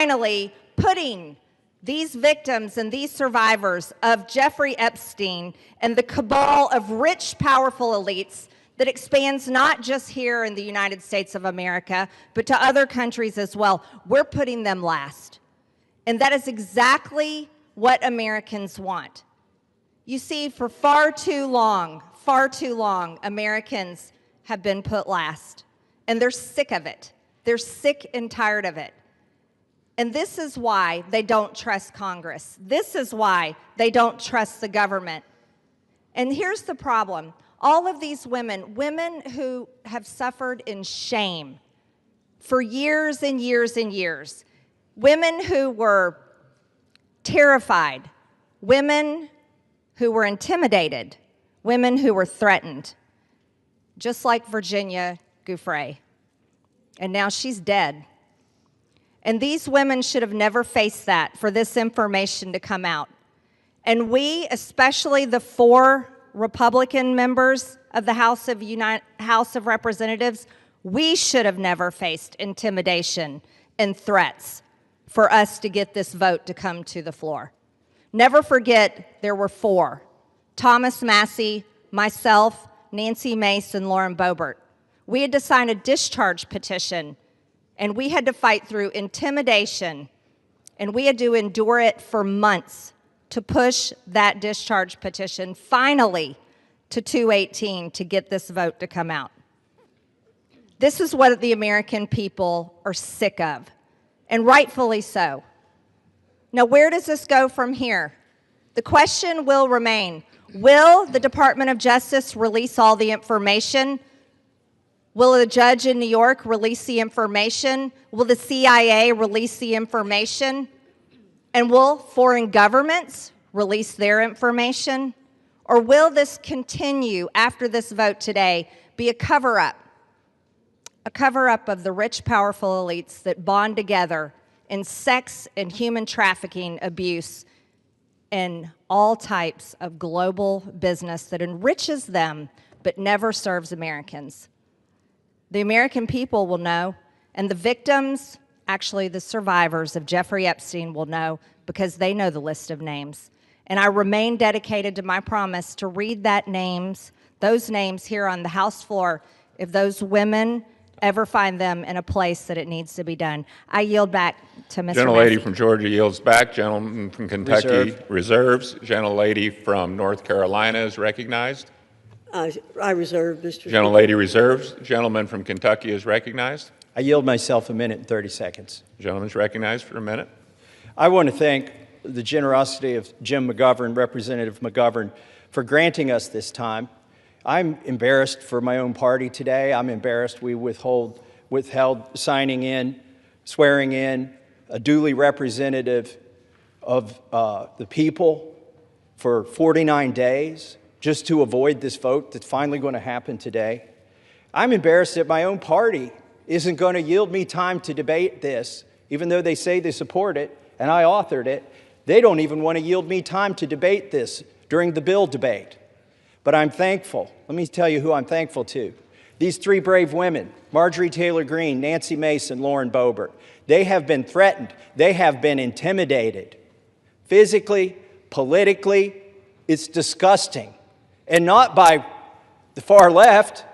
Finally, putting these victims and these survivors of Jeffrey Epstein and the cabal of rich, powerful elites that expands not just here in the United States of America, but to other countries as well, we're putting them last. And that is exactly what Americans want. You see, for far too long, Americans have been put last. And they're sick of it. They're sick and tired of it. And this is why they don't trust Congress. This is why they don't trust the government. And here's the problem. All of these women who have suffered in shame for years and years and years, women who were terrified, women who were intimidated, women who were threatened, just like Virginia Giuffre. And now she's dead. And these women should have never faced that, for this information to come out. And we, especially the 4 Republican members of the House of Representatives, we should have never faced intimidation and threats for us to get this vote to come to the floor. Never forget, there were 4. Thomas Massie, myself, Nancy Mace, and Lauren Boebert. We had to sign a discharge petition, and we had to fight through intimidation, and we had to endure it for months to push that discharge petition finally to 218 to get this vote to come out. This is what the American people are sick of, and rightfully so. Now, where does this go from here? The question will remain, will the Department of Justice release all the information? Will a judge in New York release the information? Will the CIA release the information? And will foreign governments release their information? Or will this continue after this vote today be a cover-up? A cover-up of the rich, powerful elites that bond together in sex and human trafficking abuse and all types of global business that enriches them but never serves Americans. The American people will know, and the victims, actually the survivors of Jeffrey Epstein, will know, because they know the list of names. And I remain dedicated to my promise to read those names here on the House floor if those women ever find them in a place that it needs to be done. I yield back to Mr. Gentlelady Massey. from Georgia yields back. Gentleman from Kentucky reserves. Gentlelady from North Carolina is recognized. I reserve, Mr. Gentlelady reserves. Gentleman from Kentucky is recognized. I yield myself a minute and 30 seconds. Gentleman's recognized for a minute. I want to thank the generosity of Jim McGovern, Representative McGovern, for granting us this time. I'm embarrassed for my own party today. I'm embarrassed we withheld signing in, swearing in a duly representative of the people for 49 days just to avoid this vote that's finally going to happen today. I'm embarrassed that my own party isn't going to yield me time to debate this, even though they say they support it and I authored it. They don't even want to yield me time to debate this during the bill debate. But I'm thankful. Let me tell you who I'm thankful to. These 3 brave women, Marjorie Taylor Greene, Nancy Mace, and Lauren Boebert. They have been threatened. They have been intimidated. Physically, politically, it's disgusting. And not by the far left.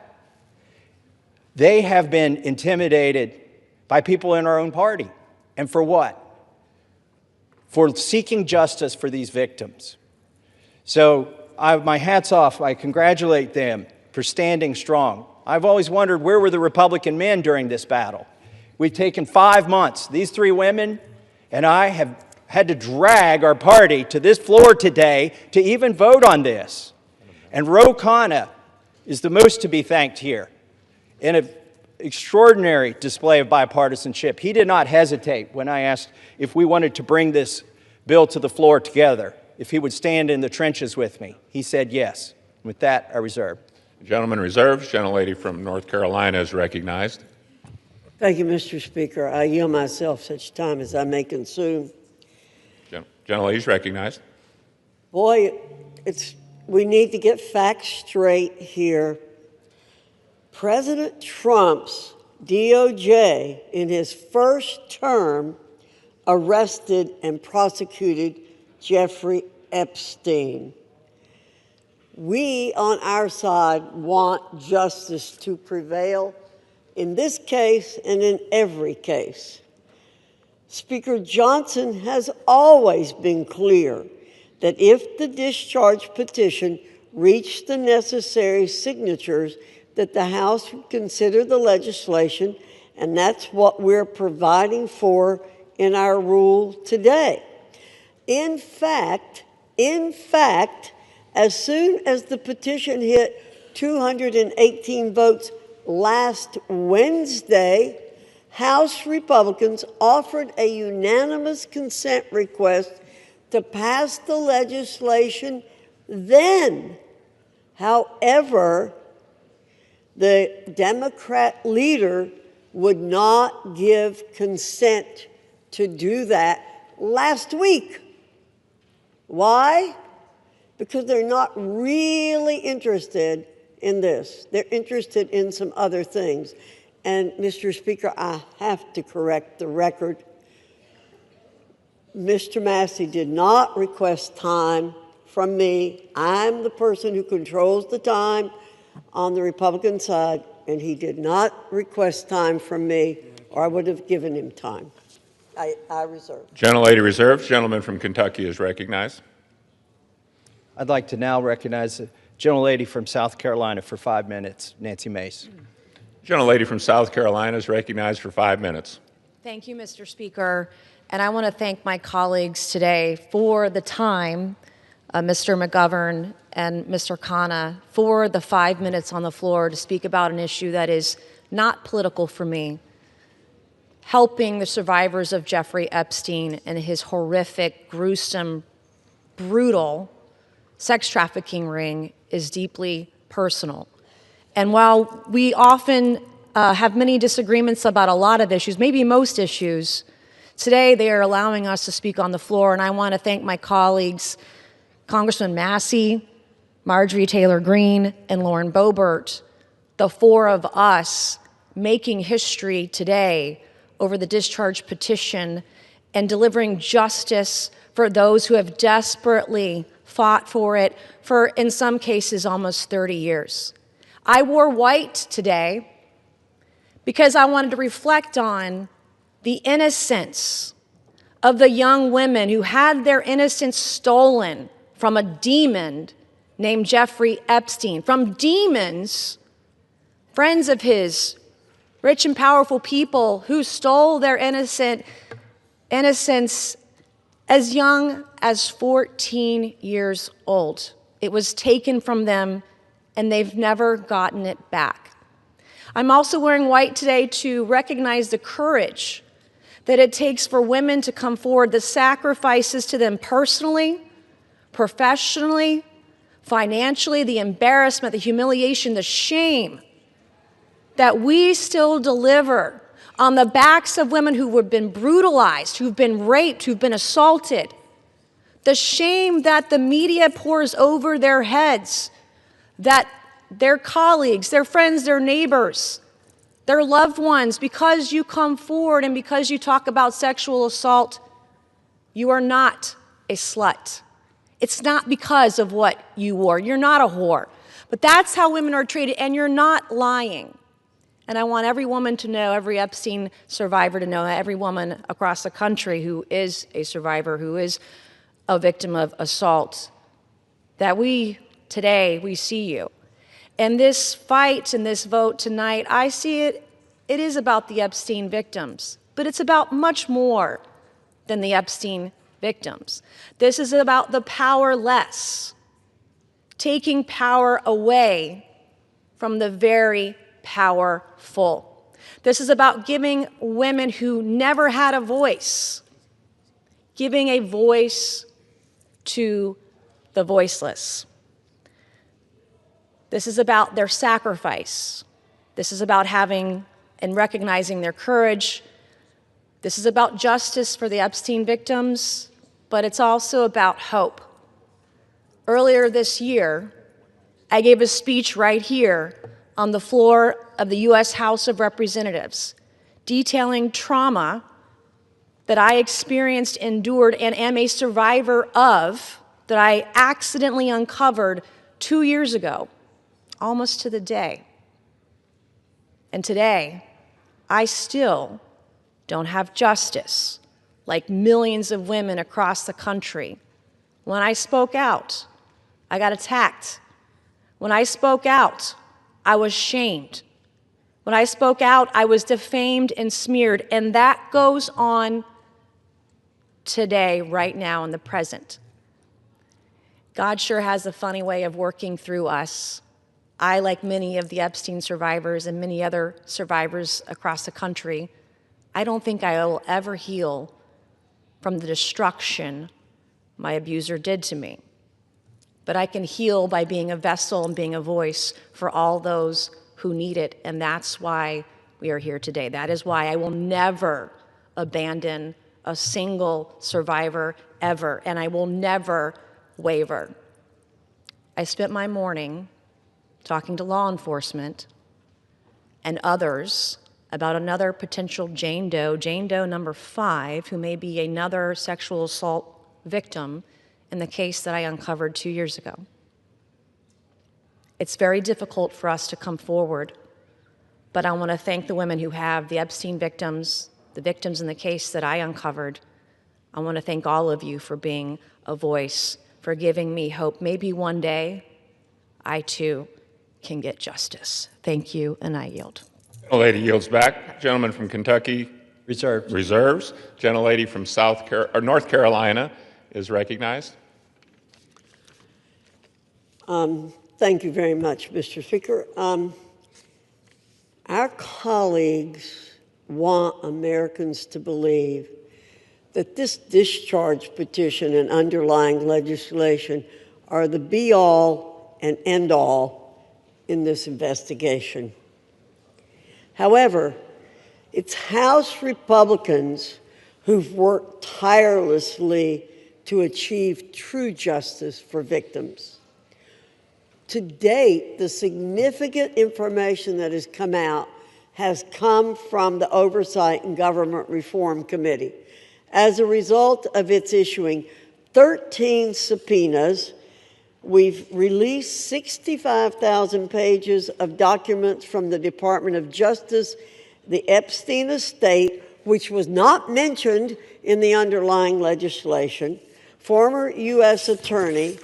They have been intimidated by people in our own party. And for what? For seeking justice for these victims. So my hat's off. I congratulate them for standing strong. I've always wondered, where were the Republican men during this battle? We've taken 5 months. These 3 women and I have had to drag our party to this floor today to even vote on this. And Ro Khanna is the most to be thanked here in an extraordinary display of bipartisanship. He did not hesitate when I asked if we wanted to bring this bill to the floor together, if he would stand in the trenches with me. He said yes. With that, I reserve. Gentleman reserves. Gentlelady from North Carolina is recognized. Thank you, Mr. Speaker. I yield myself such time as I may consume. Gentlelady is recognized. Boy, we need to get facts straight here. President Trump's DOJ, in his first term, arrested and prosecuted Jeffrey Epstein. We, on our side, want justice to prevail in this case and in every case. Speaker Johnson has always been clear that if the discharge petition reached the necessary signatures, that the House would consider the legislation, and that's what we're providing for in our rule today. In fact, as soon as the petition hit 218 votes last Wednesday, House Republicans offered a unanimous consent request to pass the legislation then. However, the Democrat leader would not give consent to do that last week. Why? Because they're not really interested in this. They're interested in some other things. And, Mr. Speaker, I have to correct the record. Mr. Massey did not request time from me. I'm the person who controls the time on the Republican side, and he did not request time from me, or I would have given him time. I reserve. Gentlelady reserves. Gentleman from Kentucky is recognized. I'd like to now recognize the gentlelady from South Carolina for 5 minutes, Nancy Mace. Gentlelady from South Carolina is recognized for 5 minutes. Thank you, Mr. Speaker. And I want to thank my colleagues today for the time, Mr. McGovern and Mr. Khanna, for the 5 minutes on the floor to speak about an issue that is not political for me. Helping the survivors of Jeffrey Epstein and his horrific, gruesome, brutal sex trafficking ring is deeply personal. And while we often have many disagreements about a lot of issues, maybe most issues, today they are allowing us to speak on the floor, and I want to thank my colleagues, Congressman Massey, Marjorie Taylor Greene, and Lauren Boebert, the four of us making history today over the discharge petition and delivering justice for those who have desperately fought for it for, in some cases, almost 30 years. I wore white today because I wanted to reflect on the innocence of the young women who had their innocence stolen from a demon named Jeffrey Epstein, from demons, friends of his, rich and powerful people who stole their innocence as young as 14 years old. It was taken from them, and they've never gotten it back. I'm also wearing white today to recognize the courage that it takes for women to come forward, the sacrifices to them personally, professionally, financially, the embarrassment, the humiliation, the shame that we still deliver on the backs of women who have been brutalized, who've been raped, who've been assaulted. The shame that the media pours over their heads, that their colleagues, their friends, their neighbors, their loved ones, because you come forward and because you talk about sexual assault, you are not a slut. It's not because of what you wore. You're not a whore. But that's how women are treated, and you're not lying. And I want every woman to know, every Epstein survivor to know, every woman across the country who is a survivor, who is a victim of assault, that today, we see you. And this fight and this vote tonight, I see it is about the Epstein victims, but it's about much more than the Epstein victims. This is about the powerless, taking power away from the very powerful. This is about giving women who never had a voice, giving a voice to the voiceless. This is about their sacrifice. This is about having and recognizing their courage. This is about justice for the Epstein victims, but it's also about hope. Earlier this year, I gave a speech right here on the floor of the U.S. House of Representatives, detailing trauma that I experienced, endured, and am a survivor of, that I accidentally uncovered 2 years ago, almost to the day. And today, I still don't have justice, like millions of women across the country. When I spoke out, I got attacked. When I spoke out, I was shamed. When I spoke out, I was defamed and smeared, and that goes on today, right now, in the present. God sure has a funny way of working through us. I, like many of the Epstein survivors and many other survivors across the country, I don't think I will ever heal from the destruction my abuser did to me. But I can heal by being a vessel and being a voice for all those who need it, and that's why we are here today. That is why I will never abandon a single survivor ever, and I will never waver. I spent my morning talking to law enforcement and others about another potential Jane Doe number 5, who may be another sexual assault victim in the case that I uncovered 2 years ago. It's very difficult for us to come forward, but I want to thank the women who have, the Epstein victims, the victims in the case that I uncovered. I want to thank all of you for being a voice, for giving me hope. Maybe one day I too can get justice. Thank you, and I yield. Gentlelady yields back. Gentleman from Kentucky Reserved. reserves. Gentlelady from North Carolina is recognized. Thank you very much, Mr. Speaker. Our colleagues want Americans to believe that this discharge petition and underlying legislation are the be-all and end-all in this investigation. However, it's House Republicans who've worked tirelessly to achieve true justice for victims. To date, the significant information that has come out has come from the Oversight and Government Reform Committee as a result of its issuing 13 subpoenas. We've released 65,000 pages of documents from the Department of Justice, the Epstein estate, which was not mentioned in the underlying legislation, former U.S. attorney,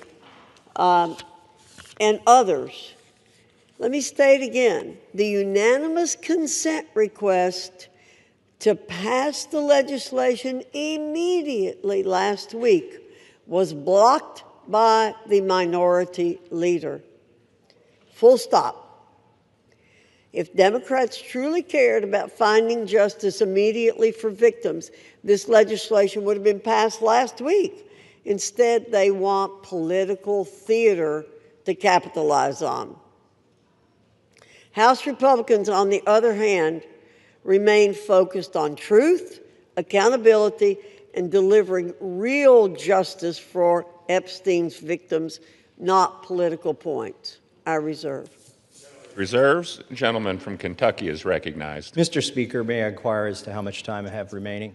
and others. Let me state again, the unanimous consent request to pass the legislation immediately last week was blocked by the minority leader. Full stop. If Democrats truly cared about finding justice immediately for victims, this legislation would have been passed last week. Instead, they want political theater to capitalize on. House Republicans, on the other hand, remain focused on truth, accountability, and delivering real justice for Epstein's victims, not political points. I reserve. Reserves. Gentleman from Kentucky is recognized. Mr. Speaker, may I inquire as to how much time I have remaining?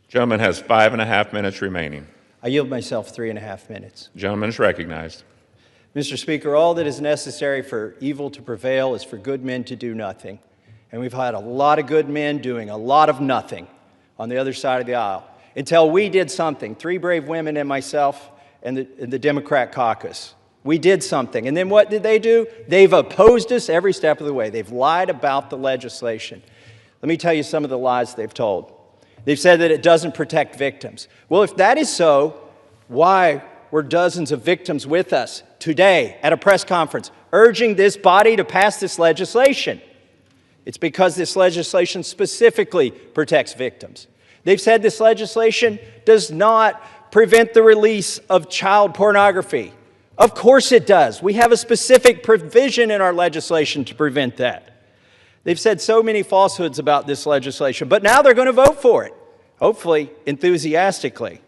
Gentleman has 5.5 minutes remaining. I yield myself 3.5 minutes. Gentleman is recognized. Mr. Speaker, all that is necessary for evil to prevail is for good men to do nothing. And we've had a lot of good men doing a lot of nothing on the other side of the aisle until we did something. 3 brave women and myself and the Democrat caucus. We did something. And then what did they do? They've opposed us every step of the way. They've lied about the legislation. Let me tell you some of the lies they've told. They've said that it doesn't protect victims. Well, if that is so, why were dozens of victims with us today at a press conference urging this body to pass this legislation? It's because this legislation specifically protects victims. They've said this legislation does not prevent the release of child pornography. Of course it does. We have a specific provision in our legislation to prevent that. They've said so many falsehoods about this legislation, but now they're going to vote for it, hopefully enthusiastically.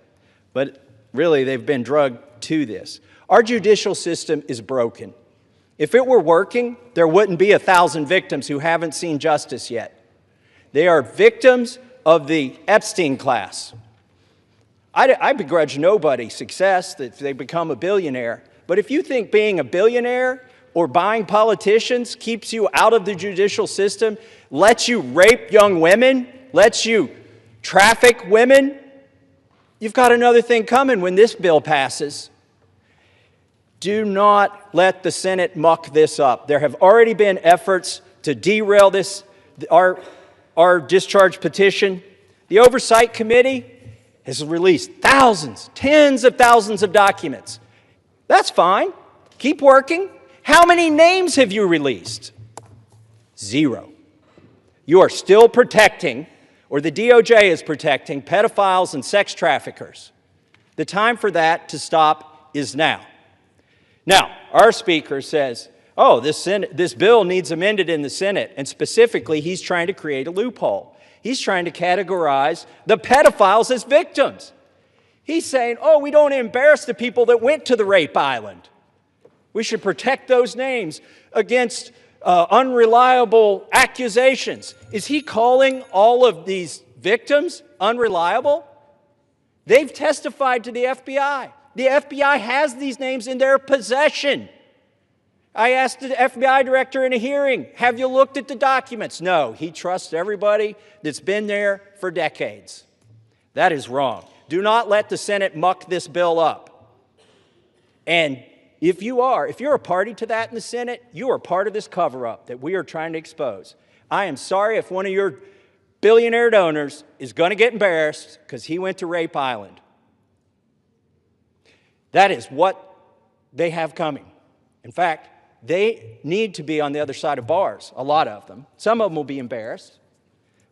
But really, they've been drugged to this. Our judicial system is broken. If it were working, there wouldn't be 1,000 victims who haven't seen justice yet. They are victims of the Epstein class. I begrudge nobody success that they become a billionaire. But if you think being a billionaire or buying politicians keeps you out of the judicial system, lets you rape young women, lets you traffic women, you've got another thing coming when this bill passes. Do not let the Senate muck this up. There have already been efforts to derail this, our discharge petition. The Oversight Committee has released thousands, tens of thousands of documents. That's fine. Keep working. How many names have you released? 0. You are still protecting, or the DOJ is protecting, pedophiles and sex traffickers. The time for that to stop is now. Now, our speaker says, oh, this bill needs amended in the Senate, and specifically, he's trying to create a loophole. He's trying to categorize the pedophiles as victims. He's saying, oh, we don't embarrass the people that went to the rape island. We should protect those names against unreliable accusations. Is he calling all of these victims unreliable? They've testified to the FBI. The FBI has these names in their possession. I asked the FBI director in a hearing, have you looked at the documents? No, he trusts everybody that's been there for decades. That is wrong. Do not let the Senate muck this bill up. And if you're a party to that in the Senate, you are part of this cover-up that we are trying to expose. I am sorry if one of your billionaire donors is going to get embarrassed because he went to Rape Island. That is what they have coming. In fact, they need to be on the other side of bars, a lot of them. Some of them will be embarrassed,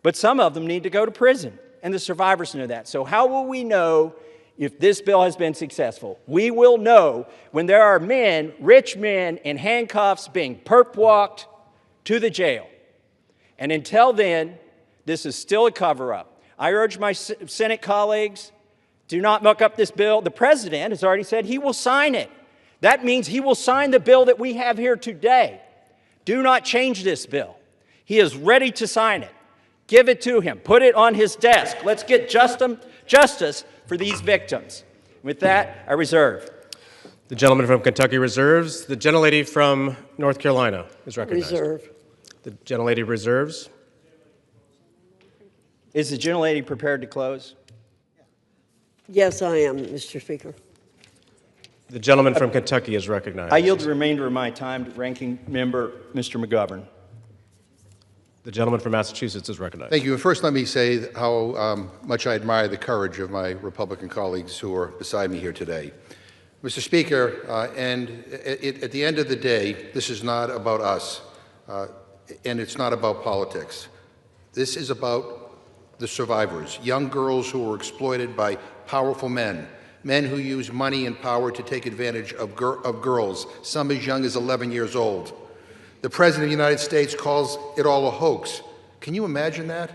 but some of them need to go to prison, and the survivors know that. So how will we know if this bill has been successful? We will know when there are men, rich men, in handcuffs being perp-walked to the jail. And until then, this is still a cover-up. I urge my Senate colleagues, do not muck up this bill. The president has already said he will sign it. That means he will sign the bill that we have here today. Do not change this bill. He is ready to sign it. Give it to him. Put it on his desk. Let's get justice for these victims. With that, I reserve. The gentleman from Kentucky reserves. The gentlelady from North Carolina is recognized. Reserve. The gentlelady reserves. Is the gentlelady prepared to close? Yes, I am, Mr. Speaker. The gentleman from Kentucky is recognized. I yield the remainder of my time to Ranking Member Mr. McGovern. The gentleman from Massachusetts is recognized. Thank you. And first, let me say how much I admire the courage of my Republican colleagues who are beside me here today. Mr. Speaker, at the end of the day, this is not about us, and it's not about politics. This is about the survivors, young girls who were exploited by powerful men who use money and power to take advantage of girls, some as young as 11 years old. The President of the United States calls it all a hoax. Can you imagine that?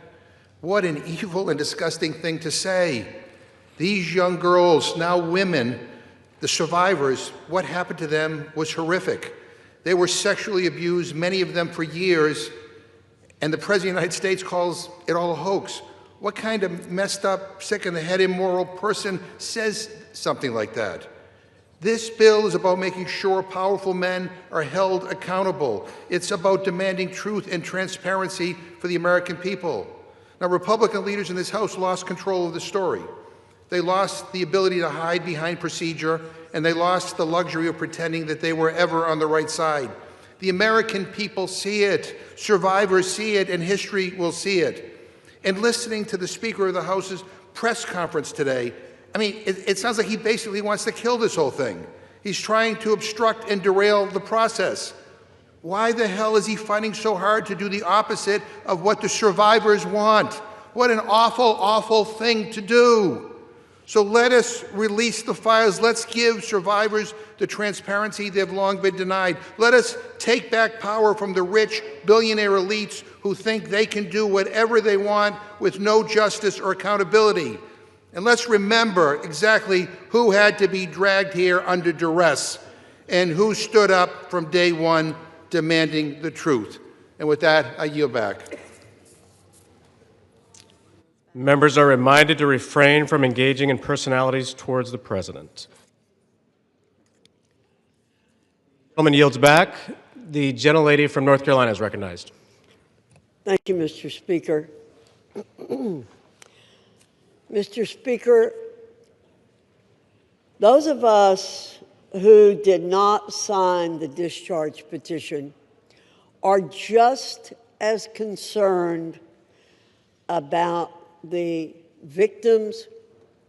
What an evil and disgusting thing to say. These young girls, now women, the survivors, what happened to them was horrific. They were sexually abused, many of them for years, and the President of the United States calls it all a hoax. What kind of messed up, sick-in-the-head, immoral person says something like that? This bill is about making sure powerful men are held accountable. It's about demanding truth and transparency for the American people. Now, Republican leaders in this House lost control of the story. They lost the ability to hide behind procedure, and they lost the luxury of pretending that they were ever on the right side. The American people see it, survivors see it, and history will see it. And listening to the Speaker of the House's press conference today, I mean, it sounds like he basically wants to kill this whole thing. He's trying to obstruct and derail the process. Why the hell is he fighting so hard to do the opposite of what the survivors want? What an awful, awful thing to do. So let us release the files. Let's give survivors the transparency they've long been denied. Let us take back power from the rich billionaire elites who think they can do whatever they want with no justice or accountability. And let's remember exactly who had to be dragged here under duress and who stood up from day one demanding the truth. And with that, I yield back. Members are reminded to refrain from engaging in personalities towards the president. The gentleman yields back. The gentlelady from North Carolina is recognized. Thank you, Mr. Speaker. Mr. Speaker, those of us who did not sign the discharge petition are just as concerned about the victims,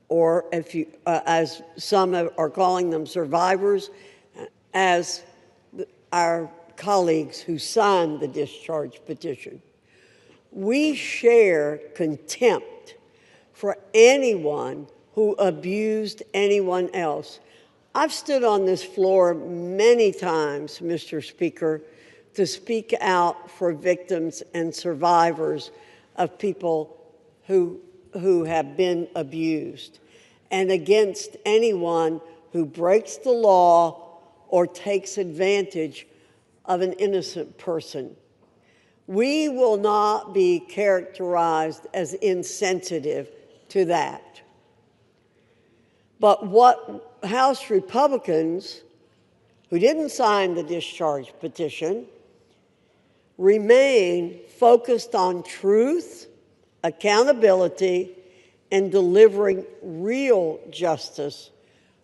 or if you, as some are calling them, survivors, as our colleagues who signed the discharge petition. We share contempt for anyone who abused anyone else. I've stood on this floor many times, Mr. Speaker, to speak out for victims and survivors of people who have been abused, and against anyone who breaks the law or takes advantage of an innocent person. We will not be characterized as insensitive to that. But what House Republicans, who didn't sign the discharge petition, remain focused on truth, accountability, and delivering real justice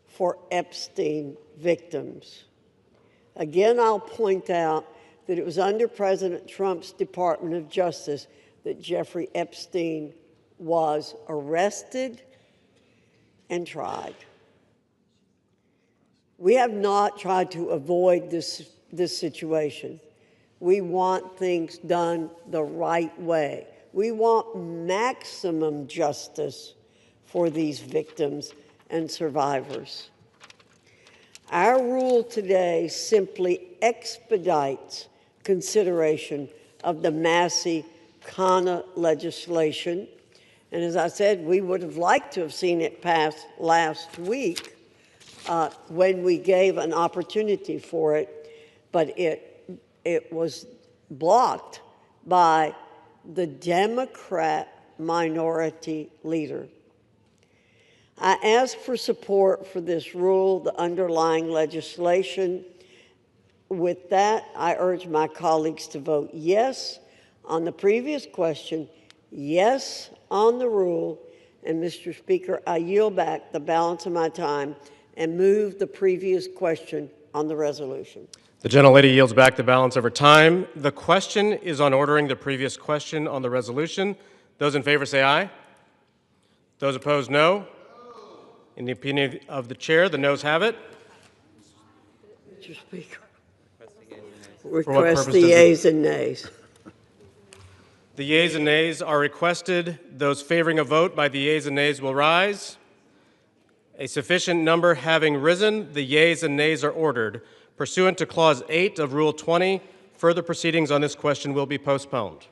for Epstein victims. Again, I'll point out that it was under President Trump's Department of Justice that Jeffrey Epstein was arrested and tried. We have not tried to avoid this situation. We want things done the right way. We want maximum justice for these victims and survivors. Our rule today simply expedites consideration of the Massey-Khanna legislation. And as I said, we would have liked to have seen it pass last week when we gave an opportunity for it, but it was blocked by the Democrat minority leader. I ask for support for this rule, the underlying legislation. With that, I urge my colleagues to vote yes on the previous question, yes on the rule, and Mr. Speaker, I yield back the balance of my time and move the previous question on the resolution. The gentlelady yields back the balance of her time. The question is on ordering the previous question on the resolution. Those in favor say aye. Those opposed, no. In the opinion of the chair, the noes have it. Mr. Speaker, request the yeas and nays. The yeas and nays are requested. Those favoring a vote by the yeas and nays will rise. A sufficient number having risen, the yeas and nays are ordered. Pursuant to Clause 8 of Rule 20, further proceedings on this question will be postponed.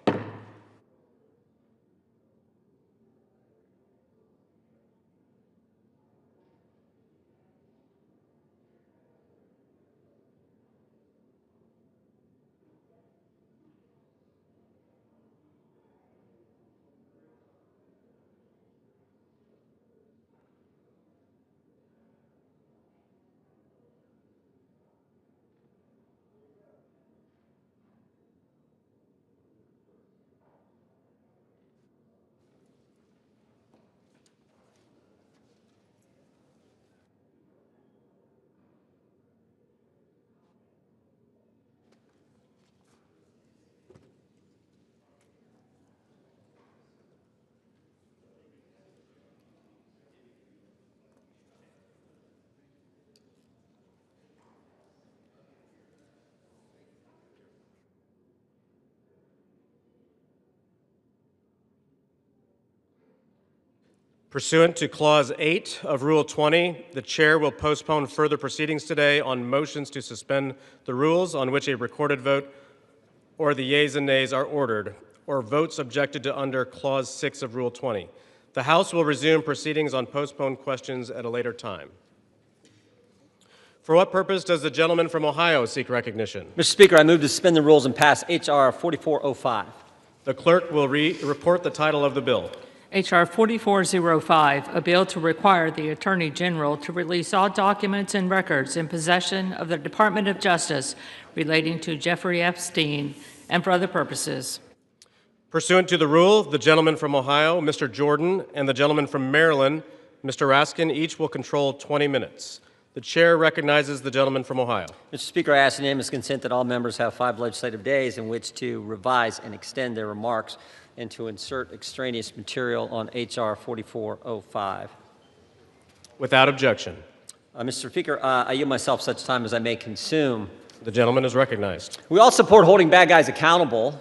Pursuant to Clause 8 of Rule 20, the chair will postpone further proceedings today on motions to suspend the rules on which a recorded vote or the yeas and nays are ordered, or votes objected to under Clause 6 of Rule 20. The House will resume proceedings on postponed questions at a later time. For what purpose does the gentleman from Ohio seek recognition? Mr. Speaker, I move to suspend the rules and pass H.R. 4405. The clerk will report the title of the bill. H.R. 4405, a bill to require the Attorney General to release all documents and records in possession of the Department of Justice relating to Jeffrey Epstein and for other purposes. Pursuant to the rule, the gentleman from Ohio, Mr. Jordan, and the gentleman from Maryland, Mr. Raskin, each will control 20 minutes. The chair recognizes the gentleman from Ohio. Mr. Speaker, I ask unanimous consent that all members have 5 legislative days in which to revise and extend their remarks and to insert extraneous material on H.R. 4405. Without objection. Mr. Speaker, I yield myself such time as I may consume. The gentleman is recognized. We all support holding bad guys accountable,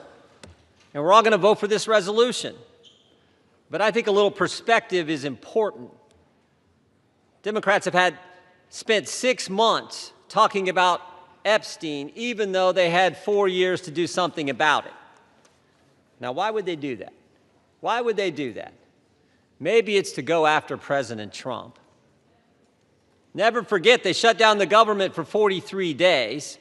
and we're all going to vote for this resolution. But I think a little perspective is important. Democrats have spent 6 months talking about Epstein, even though they had 4 years to do something about it. Now, why would they do that? Why would they do that? Maybe it's to go after President Trump. Never forget, they shut down the government for 43 days.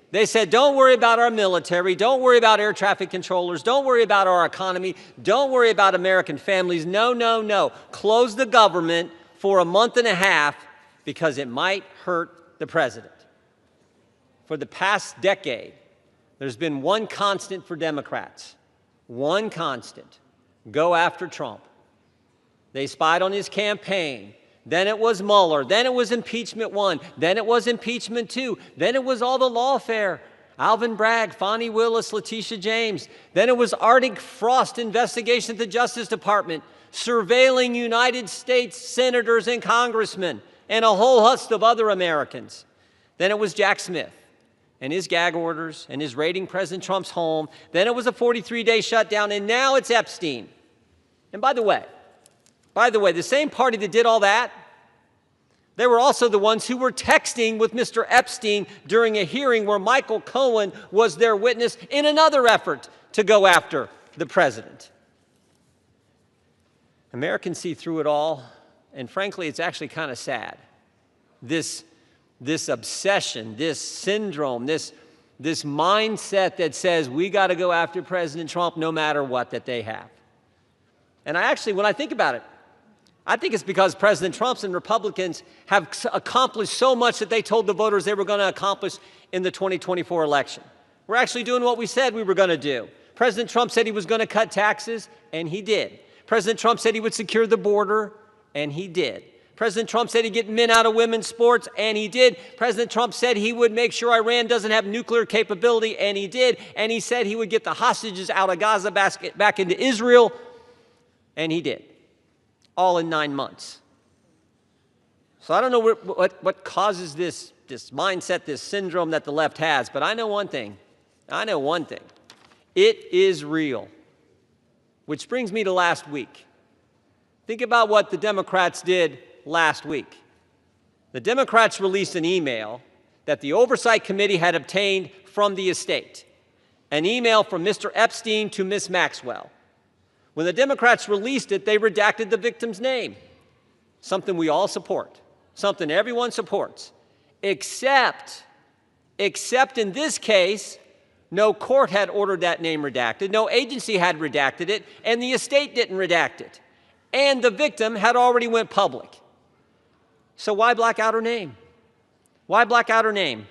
They said, don't worry about our military, don't worry about air traffic controllers, don't worry about our economy, don't worry about American families. No, no, no. Close the government for a month and a half because it might hurt the president. For the past decade, there's been one constant for Democrats. One constant: go after Trump. They spied on his campaign. Then it was Mueller. Then it was impeachment 1. Then it was impeachment 2. Then it was all the lawfare. Alvin Bragg, Fonnie Willis, Letitia James. Then it was Arctic Frost investigation at the Justice Department, surveilling United States senators and congressmen, and a whole host of other Americans. Then it was Jack Smith and his gag orders and his raiding President Trump's home. Then it was a 43-day shutdown, and now it's Epstein. And by the way, the same party that did all that, they were also the ones who were texting with Mr. Epstein during a hearing where Michael Cohen was their witness in another effort to go after the president. Americans see through it all, and frankly, it's actually kind of sad. This obsession, this syndrome, this mindset that says we got to go after President Trump no matter what that they have. And when I think about it, I think it's because President Trump and Republicans have accomplished so much that they told the voters they were going to accomplish in the 2024 election. We're actually doing what we said we were going to do. President Trump said he was going to cut taxes, and he did. President Trump said he would secure the border, and he did. President Trump said he'd get men out of women's sports, and he did. President Trump said he would make sure Iran doesn't have nuclear capability, and he did. And he said he would get the hostages out of Gaza back into Israel, and he did. All in 9 months. So I don't know what causes this mindset, this syndrome that the left has, but I know one thing. It is real. Which brings me to last week. Think about what the Democrats did last week. The Democrats released an email that the Oversight Committee had obtained from the estate, an email from Mr. Epstein to Ms. Maxwell. When the Democrats released it, they redacted the victim's name, something we all support, something everyone supports, except in this case, no court had ordered that name redacted, no agency had redacted it, and the estate didn't redact it. And the victim had already went public. So why black out her name? Why black out her name?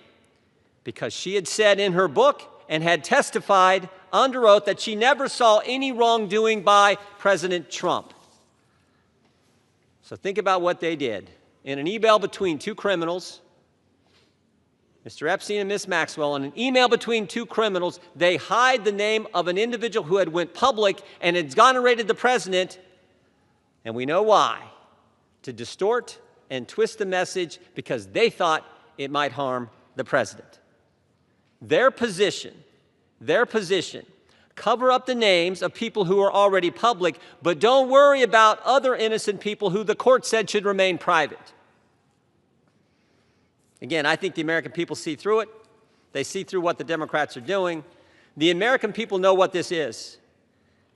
Because she had said in her book and had testified under oath that she never saw any wrongdoing by President Trump. So think about what they did. In an email between 2 criminals, Mr. Epstein and Ms. Maxwell, in an email between 2 criminals, they hide the name of an individual who had went public and exonerated the president, and we know why. To distort and twist the message because they thought it might harm the president. Their position, cover up the names of people who are already public, but don't worry about other innocent people who the court said should remain private. Again, I think the American people see through it. They see through what the Democrats are doing. The American people know what this is.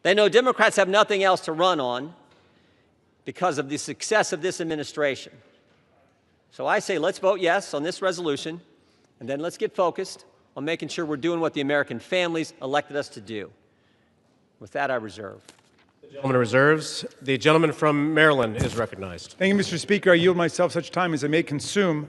They know Democrats have nothing else to run on because of the success of this administration. So I say let's vote yes on this resolution, and then let's get focused on making sure we're doing what the American families elected us to do. With that, I reserve. The gentleman reserves. The gentleman from Maryland is recognized. Thank you, Mr. Speaker. I yield myself such time as I may consume.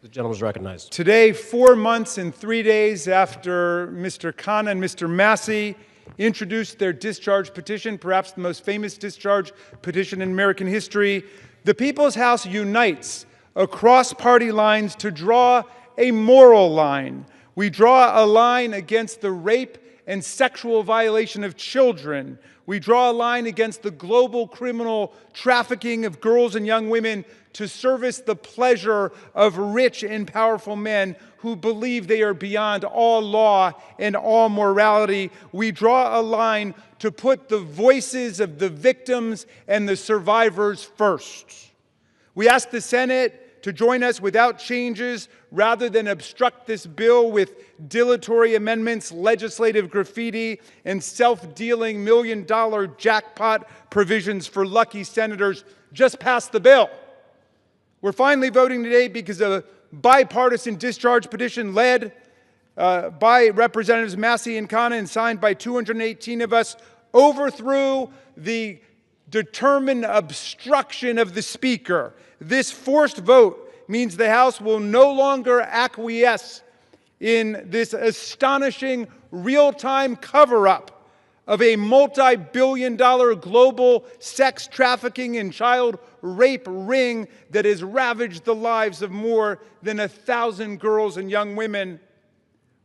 The gentleman is recognized. Today, 4 months and 3 days after Mr. Khanna and Mr. Massey introduced their discharge petition, perhaps the most famous discharge petition in American history, the People's House unites across party lines to draw a moral line. We draw a line against the rape and sexual violation of children. We draw a line against the global criminal trafficking of girls and young women to service the pleasure of rich and powerful men who believe they are beyond all law and all morality. We draw a line to put the voices of the victims and the survivors first. We ask the Senate to join us without changes rather than obstruct this bill with dilatory amendments, legislative graffiti, and self-dealing million-dollar jackpot provisions for lucky senators. Just pass the bill. We're finally voting today because a bipartisan discharge petition led by Representatives Massey and Khanna and signed by 218 of us overthrew the determined obstruction of the Speaker. This forced vote means the House will no longer acquiesce in this astonishing real-time cover-up of a multi-billion-dollar global sex trafficking and child rape ring that has ravaged the lives of more than 1,000 girls and young women.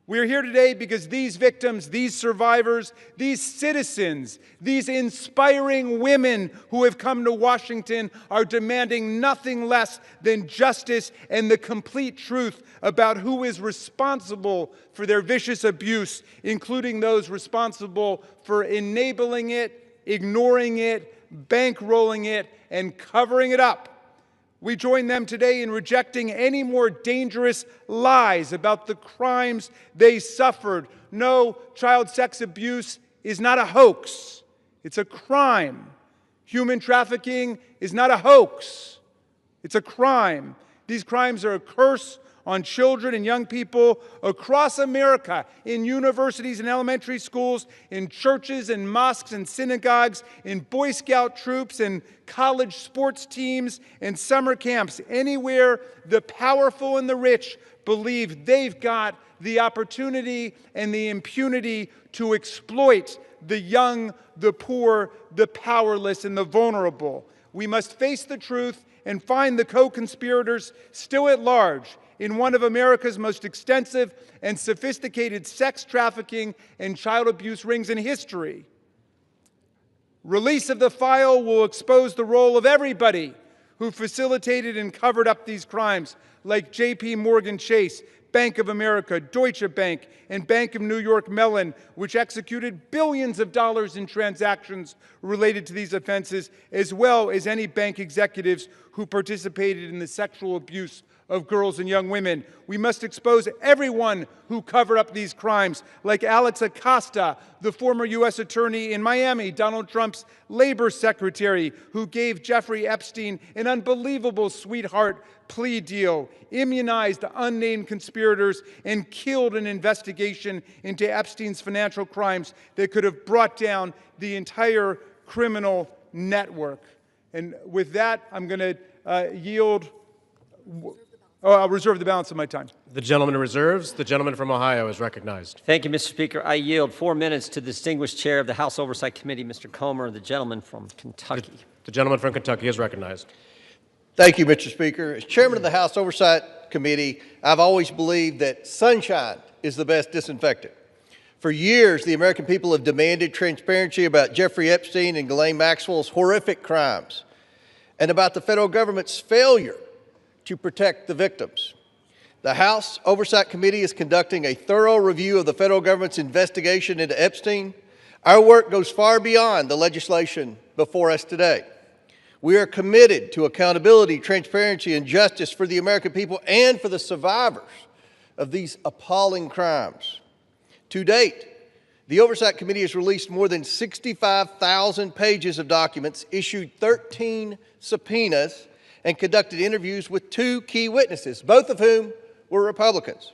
We're here today because these victims, these survivors, these citizens, these inspiring women who have come to Washington are demanding nothing less than justice and the complete truth about who is responsible for their vicious abuse, including those responsible for enabling it, ignoring it, bankrolling it, and covering it up. We join them today in rejecting any more dangerous lies about the crimes they suffered. No, child sex abuse is not a hoax. It's a crime. Human trafficking is not a hoax. It's a crime. These crimes are a curse on children and young people across America, in universities and elementary schools, in churches and mosques and synagogues, in Boy Scout troops and college sports teams and summer camps. Anywhere the powerful and the rich believe they've got the opportunity and the impunity to exploit the young, the poor, the powerless, and the vulnerable. We must face the truth and find the co-conspirators still at large in one of America's most extensive and sophisticated sex trafficking and child abuse rings in history. Release of the file will expose the role of everybody who facilitated and covered up these crimes, like J.P. Morgan Chase, Bank of America, Deutsche Bank, and Bank of New York Mellon, which executed billions of dollars in transactions related to these offenses, as well as any bank executives who participated in the sexual abuse of girls and young women. We must expose everyone who covered up these crimes, like Alex Acosta, the former U.S. attorney in Miami, Donald Trump's labor secretary, who gave Jeffrey Epstein an unbelievable sweetheart plea deal, immunized unnamed conspirators, and killed an investigation into Epstein's financial crimes that could have brought down the entire criminal network. And with that, I'm going to yield. I'll reserve the balance of my time. The gentleman reserves. The gentleman from Ohio is recognized. Thank you, Mr. Speaker. I yield 4 minutes to the distinguished chair of the House Oversight Committee, Mr. Comer, the gentleman from Kentucky. The gentleman from Kentucky is recognized. Thank you, Mr. Speaker. As chairman of the House Oversight Committee, I've always believed that sunshine is the best disinfectant. For years, the American people have demanded transparency about Jeffrey Epstein and Ghislaine Maxwell's horrific crimes and about the federal government's failure to protect the victims. The House Oversight Committee is conducting a thorough review of the federal government's investigation into Epstein. Our work goes far beyond the legislation before us today. We are committed to accountability, transparency, and justice for the American people and for the survivors of these appalling crimes. To date, the Oversight Committee has released more than 65,000 pages of documents, issued 13 subpoenas, and conducted interviews with 2 key witnesses, both of whom were Republicans.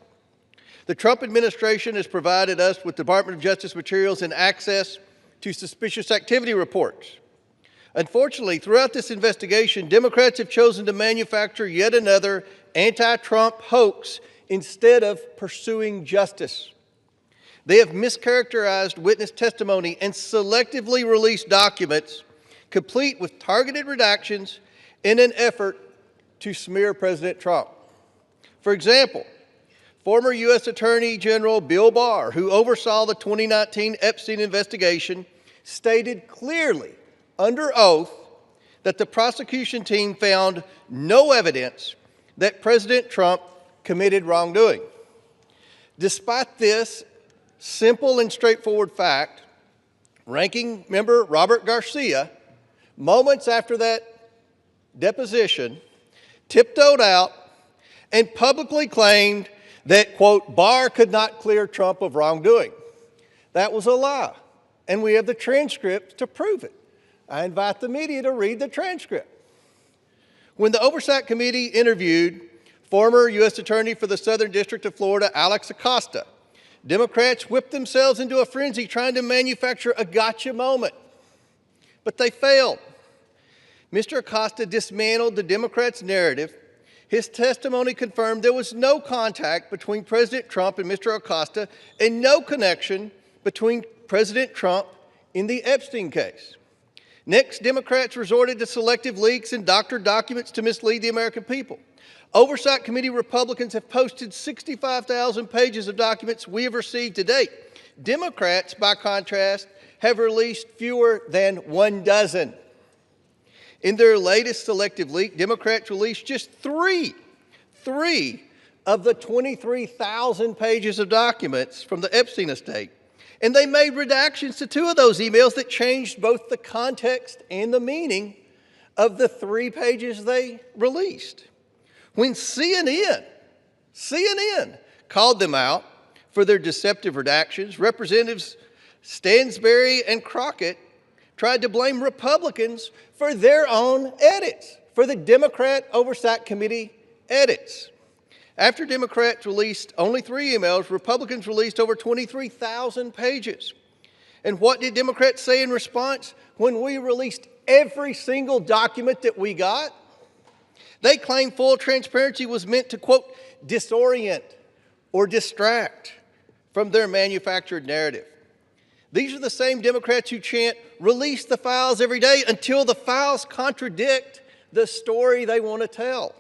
The Trump administration has provided us with Department of Justice materials and access to suspicious activity reports. Unfortunately, throughout this investigation, Democrats have chosen to manufacture yet another anti-Trump hoax instead of pursuing justice. They have mischaracterized witness testimony and selectively released documents complete with targeted redactions in an effort to smear President Trump. For example, former U.S. Attorney General Bill Barr, who oversaw the 2019 Epstein investigation, stated clearly under oath that the prosecution team found no evidence that President Trump committed wrongdoing. Despite this simple and straightforward fact, Ranking Member Robert Garcia, moments after that deposition, tiptoed out and publicly claimed that, quote, Barr could not clear Trump of wrongdoing. That was a lie, and we have the transcript to prove it. I invite the media to read the transcript. When the Oversight Committee interviewed former U.S. Attorney for the Southern District of Florida, Alex Acosta, Democrats whipped themselves into a frenzy trying to manufacture a gotcha moment, but they failed. Mr. Acosta dismantled the Democrats' narrative. His testimony confirmed there was no contact between President Trump and Mr. Acosta and no connection between President Trump in the Epstein case. Next, Democrats resorted to selective leaks and doctored documents to mislead the American people. Oversight Committee Republicans have posted 65,000 pages of documents we have received to date. Democrats, by contrast, have released fewer than 1 dozen. In their latest selective leak, Democrats released just three of the 23,000 pages of documents from the Epstein estate. And they made redactions to 2 of those emails that changed both the context and the meaning of the 3 pages they released. When CNN called them out for their deceptive redactions, Representatives Stansbury and Crockett tried to blame Republicans for their own edits, for the Democrat Oversight Committee edits. After Democrats released only 3 emails, Republicans released over 23,000 pages. And what did Democrats say in response when we released every single document that we got? They claimed full transparency was meant to, quote, disorient or distract from their manufactured narrative. These are the same Democrats who chant, release the files every day until the files contradict the story they want to tell.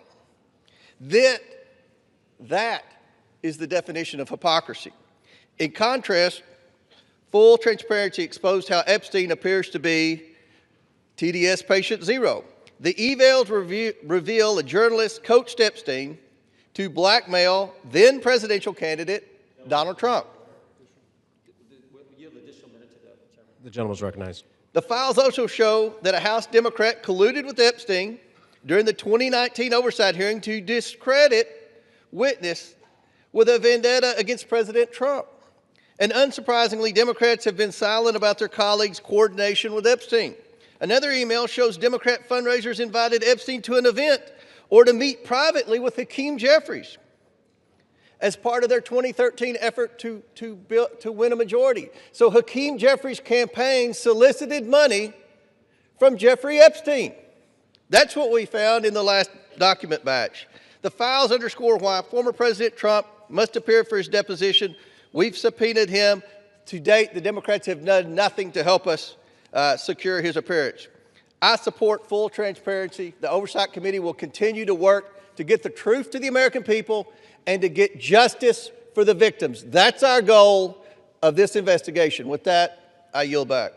That is the definition of hypocrisy. In contrast, full transparency exposed how Epstein appears to be TDS patient zero. The evals reveal a journalist coached Epstein to blackmail then presidential candidate Donald Trump. The gentleman's recognized. The files also show that a House Democrat colluded with Epstein during the 2019 oversight hearing to discredit witness with a vendetta against President Trump. And unsurprisingly, Democrats have been silent about their colleagues' coordination with Epstein. Another email shows Democrat fundraisers invited Epstein to an event or to meet privately with Hakeem Jeffries as part of their 2013 effort to win a majority. So Hakeem Jeffries' campaign solicited money from Jeffrey Epstein. That's what we found in the last document batch. The files underscore why former President Trump must appear for his deposition. We've subpoenaed him. To date, the Democrats have done nothing to help us secure his appearance. I support full transparency. The Oversight Committee will continue to work to get the truth to the American people and to get justice for the victims. That's our goal of this investigation. With that, I yield back.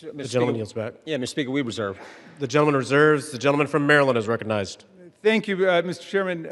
The gentleman yields back. Yeah, Mr. Speaker, we reserve. The gentleman reserves. The gentleman from Maryland is recognized. Thank you, Mr. Chairman.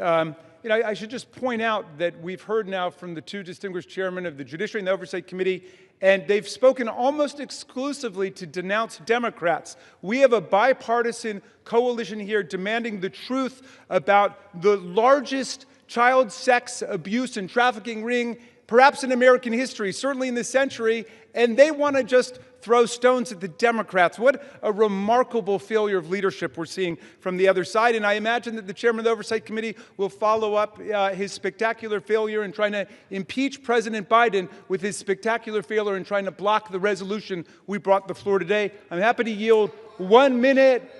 I should just point out that we've heard now from the 2 distinguished chairmen of the Judiciary and the Oversight Committee, and they've spoken almost exclusively to denounce Democrats. We have a bipartisan coalition here demanding the truth about the largest child sex abuse and trafficking ring, perhaps in American history, certainly in this century, and they want to just throw stones at the Democrats. What a remarkable failure of leadership we're seeing from the other side. And I imagine that the chairman of the Oversight Committee will follow up his spectacular failure in trying to impeach President Biden with his spectacular failure in trying to block the resolution we brought to the floor today. I'm happy to yield 1 minute.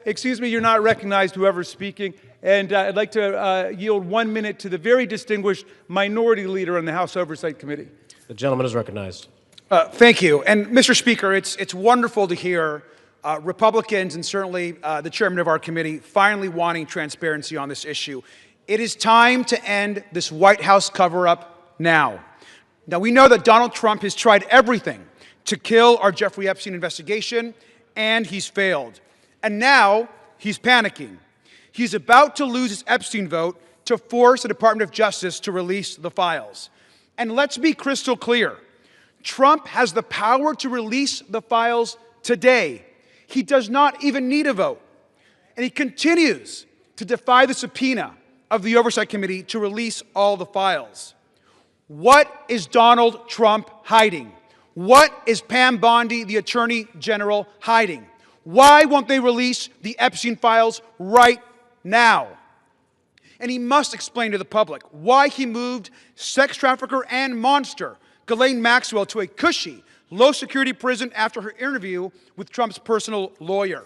Excuse me, you're not recognized, whoever's speaking. And I'd like to yield 1 minute to the very distinguished minority leader on the House Oversight Committee. The gentleman is recognized. Thank you. And Mr. Speaker, it's wonderful to hear Republicans and certainly the chairman of our committee finally wanting transparency on this issue. It is time to end this White House cover-up now. Now, we know that Donald Trump has tried everything to kill our Jeffrey Epstein investigation, and he's failed. And now he's panicking. He's about to lose his Epstein vote to force the Department of Justice to release the files. And let's be crystal clear. Trump has the power to release the files today. He does not even need a vote. And he continues to defy the subpoena of the Oversight Committee to release all the files. What is Donald Trump hiding? What is Pam Bondi, the Attorney General, hiding? Why won't they release the Epstein files right now? And he must explain to the public why he moved sex trafficker and monster Ghislaine Maxwell to a cushy, low-security prison after her interview with Trump's personal lawyer.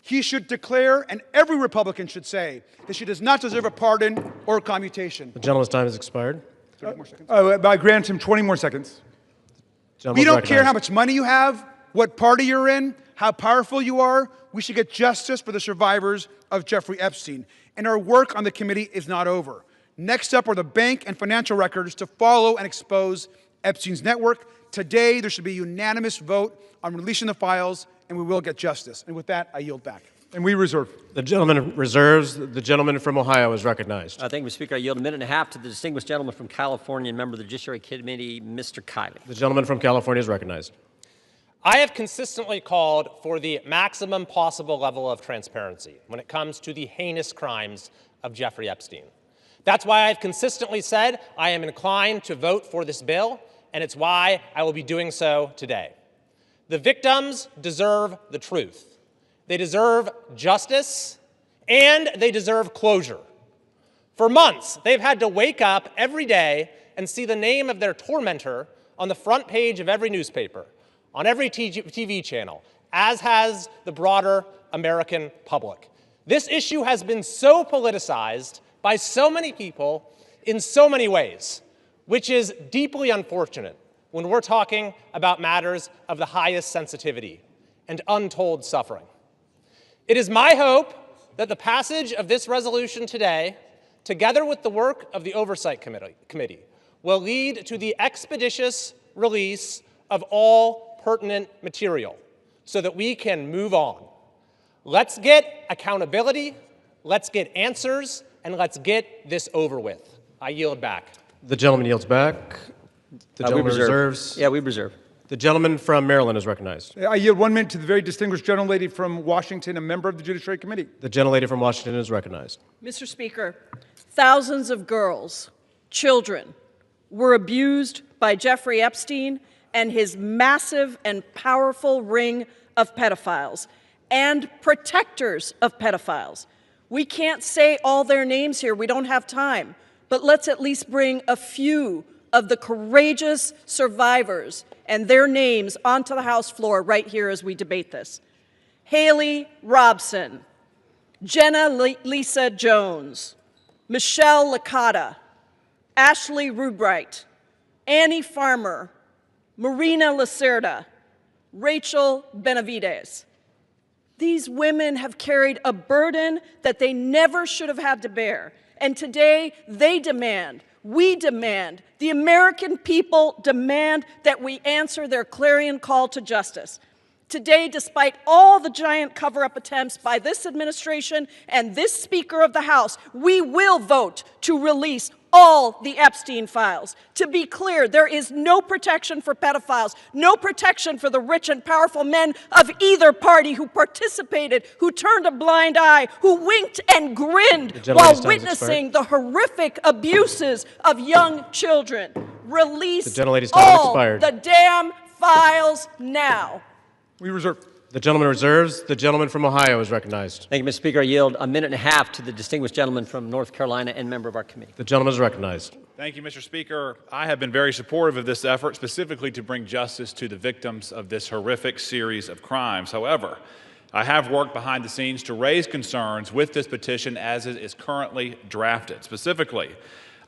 He should declare, and every Republican should say, that she does not deserve a pardon or a commutation. The gentleman's time has expired. 30 more seconds. I grant him 20 more seconds. We don't care how much money you have, what party you're in, how powerful you are. We should get justice for the survivors of Jeffrey Epstein. And our work on the committee is not over. Next up are the bank and financial records to follow and expose Epstein's network. Today, there should be a unanimous vote on releasing the files, and we will get justice. And with that, I yield back. And we reserve. The gentleman reserves. The gentleman from Ohio is recognized. Thank you, Mr. Speaker. I yield a minute and a half to the distinguished gentleman from California and member of the Judiciary Committee, Mr. Kiley. The gentleman from California is recognized. I have consistently called for the maximum possible level of transparency when it comes to the heinous crimes of Jeffrey Epstein. That's why I've consistently said I am inclined to vote for this bill, and it's why I will be doing so today. The victims deserve the truth. They deserve justice, and they deserve closure. For months, they've had to wake up every day and see the name of their tormentor on the front page of every newspaper, on every TV channel, as has the broader American public. This issue has been so politicized by so many people in so many ways, which is deeply unfortunate when we're talking about matters of the highest sensitivity and untold suffering. It is my hope that the passage of this resolution today, together with the work of the Oversight Committee, will lead to the expeditious release of all pertinent material so that we can move on. Let's get accountability, let's get answers, and let's get this over with. I yield back. The gentleman yields back. The gentleman reserves. Yeah, we reserve. The gentleman from Maryland is recognized. I yield 1 minute to the very distinguished gentlelady from Washington, a member of the Judiciary Committee. The gentlelady from Washington is recognized. Mr. Speaker, thousands of girls, children, were abused by Jeffrey Epstein and his massive and powerful ring of pedophiles and protectors of pedophiles. We can't say all their names here. We don't have time. But let's at least bring a few of the courageous survivors and their names onto the House floor right here as we debate this. Haley Robson, Jenna Lisa Jones, Michelle Licata, Ashley Rubright, Annie Farmer, Marina Lacerda, Rachel Benavides. These women have carried a burden that they never should have had to bear. And today, they demand, we demand, the American people demand that we answer their clarion call to justice. Today, despite all the giant cover-up attempts by this administration and this Speaker of the House, we will vote to release all the Epstein files. To be clear, there is no protection for pedophiles, no protection for the rich and powerful men of either party who participated, who turned a blind eye, who winked and grinned while witnessing the horrific abuses of young children. Release all the damn files now. We reserve. The gentleman reserves. The gentleman from Ohio is recognized. Thank you, Mr. Speaker. I yield a minute and a half to the distinguished gentleman from North Carolina and member of our committee. The gentleman is recognized. Thank you, Mr. Speaker. I have been very supportive of this effort, specifically to bring justice to the victims of this horrific series of crimes. However, I have worked behind the scenes to raise concerns with this petition as it is currently drafted. Specifically,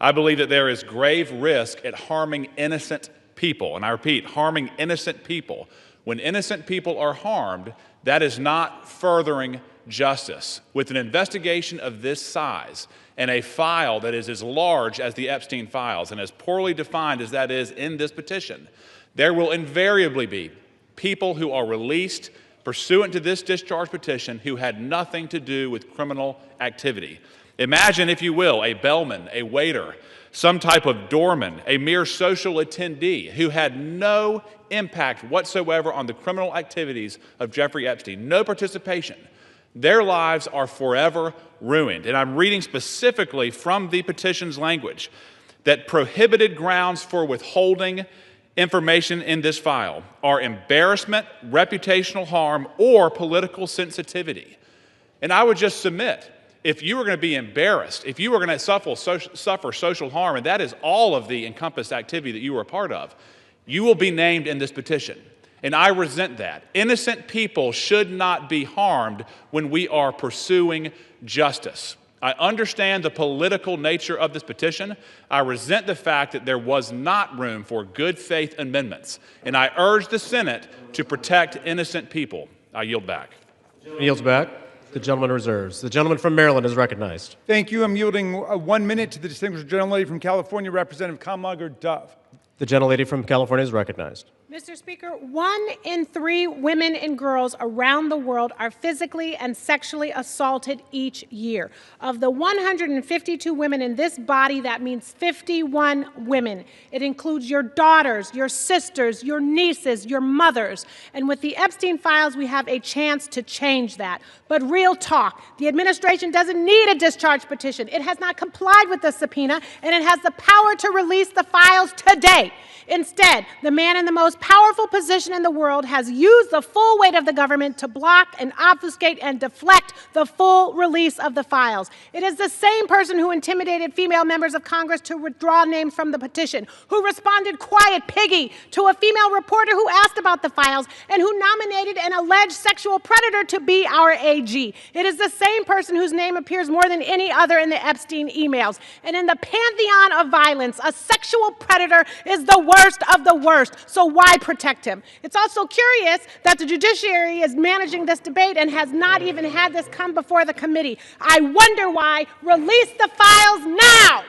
I believe that there is grave risk at harming innocent people. And I repeat, harming innocent people. When innocent people are harmed, that is not furthering justice. With an investigation of this size and a file that is as large as the Epstein files and as poorly defined as that is in this petition, there will invariably be people who are released pursuant to this discharge petition who had nothing to do with criminal activity. Imagine, if you will, a bellman, a waiter, some type of doorman, a mere social attendee who had no impact whatsoever on the criminal activities of Jeffrey Epstein, no participation. Their lives are forever ruined. And I'm reading specifically from the petition's language that prohibited grounds for withholding information in this file are embarrassment, reputational harm, or political sensitivity. And I would just submit, if you were going to be embarrassed, if you were going to suffer social harm, and that is all of the encompassed activity that you were a part of, you will be named in this petition. And I resent that. Innocent people should not be harmed when we are pursuing justice. I understand the political nature of this petition. I resent the fact that there was not room for good faith amendments. And I urge the Senate to protect innocent people. I yield back. He yields back. The gentleman reserves. The gentleman from Maryland is recognized. Thank you. I'm yielding 1 minute to the distinguished gentlelady from California, Representative Kamlager Dove. The gentlelady from California is recognized. Mr. Speaker, 1 in 3 women and girls around the world are physically and sexually assaulted each year. Of the 152 women in this body, that means 51 women. It includes your daughters, your sisters, your nieces, your mothers. And with the Epstein files, we have a chance to change that. But real talk, the administration doesn't need a discharge petition. It has not complied with the subpoena, and it has the power to release the files today. Instead, the man in the most powerful position in the world has used the full weight of the government to block and obfuscate and deflect the full release of the files. It is the same person who intimidated female members of Congress to withdraw names from the petition, who responded quiet piggy to a female reporter who asked about the files, and who nominated an alleged sexual predator to be our AG. It is the same person whose name appears more than any other in the Epstein emails. And in the pantheon of violence, a sexual predator is the worst of the worst, so why protect him? It's also curious that the judiciary is managing this debate and has not even had this come before the committee. I wonder why. Release the files now!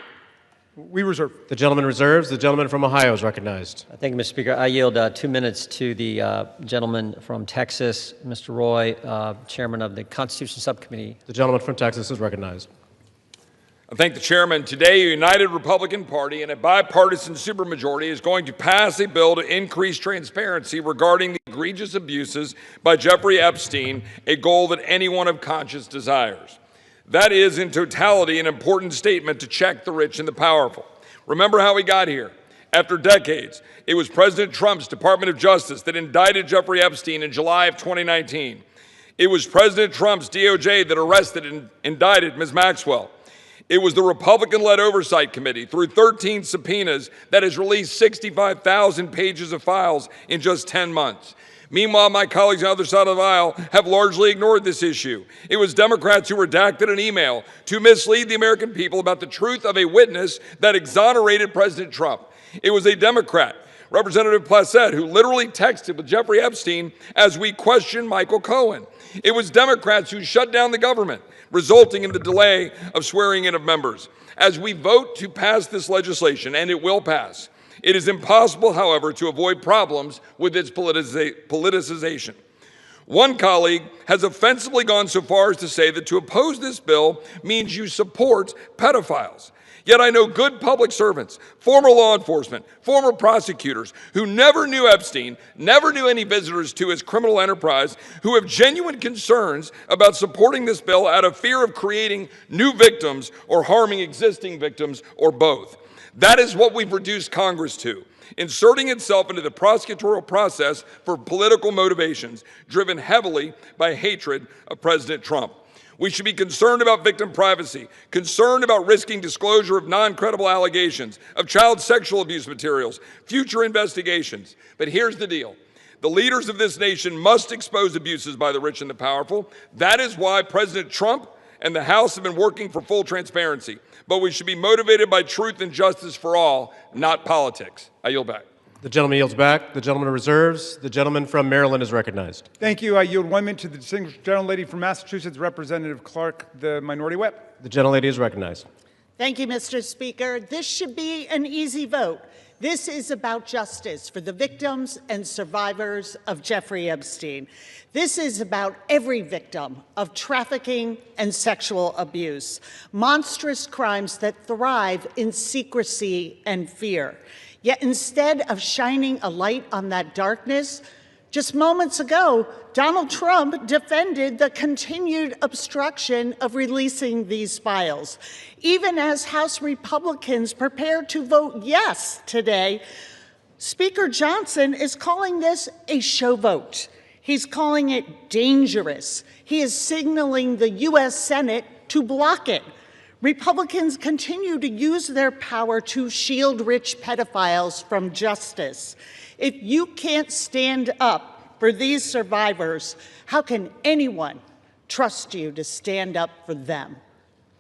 We reserve. The gentleman reserves. The gentleman from Ohio is recognized. Thank you, Mr. Speaker. I yield 2 minutes to the gentleman from Texas, Mr. Roy, chairman of the Constitution Subcommittee. The gentleman from Texas is recognized. I thank the chairman. Today, a united Republican Party and a bipartisan supermajority is going to pass a bill to increase transparency regarding the egregious abuses by Jeffrey Epstein, a goal that anyone of conscience desires. That is, in totality, an important statement to check the rich and the powerful. Remember how we got here. After decades, it was President Trump's Department of Justice that indicted Jeffrey Epstein in July of 2019. It was President Trump's DOJ that arrested and indicted Ms. Maxwell. It was the Republican-led Oversight Committee, through 13 subpoenas, that has released 65,000 pages of files in just 10 months. Meanwhile, my colleagues on the other side of the aisle have largely ignored this issue. It was Democrats who redacted an email to mislead the American people about the truth of a witness that exonerated President Trump. It was a Democrat, Representative Plassett, who literally texted with Jeffrey Epstein as we questioned Michael Cohen. It was Democrats who shut down the government, resulting in the delay of swearing in of members. As we vote to pass this legislation, and it will pass, it is impossible, however, to avoid problems with its politicization. One colleague has offensively gone so far as to say that to oppose this bill means you support pedophiles. Yet I know good public servants, former law enforcement, former prosecutors who never knew Epstein, never knew any visitors to his criminal enterprise, who have genuine concerns about supporting this bill out of fear of creating new victims or harming existing victims or both. That is what we've reduced Congress to, inserting itself into the prosecutorial process for political motivations, driven heavily by hatred of President Trump. We should be concerned about victim privacy, concerned about risking disclosure of non-credible allegations, of child sexual abuse materials, future investigations. But here's the deal. The leaders of this nation must expose abuses by the rich and the powerful. That is why President Trump and the House have been working for full transparency. But we should be motivated by truth and justice for all, not politics. I yield back. The gentleman yields back. The gentleman reserves. The gentleman from Maryland is recognized. Thank you. I yield 1 minute to the distinguished gentlelady from Massachusetts, Representative Clark, the minority whip. The gentlelady is recognized. Thank you, Mr. Speaker. This should be an easy vote. This is about justice for the victims and survivors of Jeffrey Epstein. This is about every victim of trafficking and sexual abuse, monstrous crimes that thrive in secrecy and fear. Yet instead of shining a light on that darkness, just moments ago, Donald Trump defended the continued obstruction of releasing these files. Even as House Republicans prepare to vote yes today, Speaker Johnson is calling this a show vote. He's calling it dangerous. He is signaling the U.S. Senate to block it. Republicans continue to use their power to shield rich pedophiles from justice. If you can't stand up for these survivors, how can anyone trust you to stand up for them?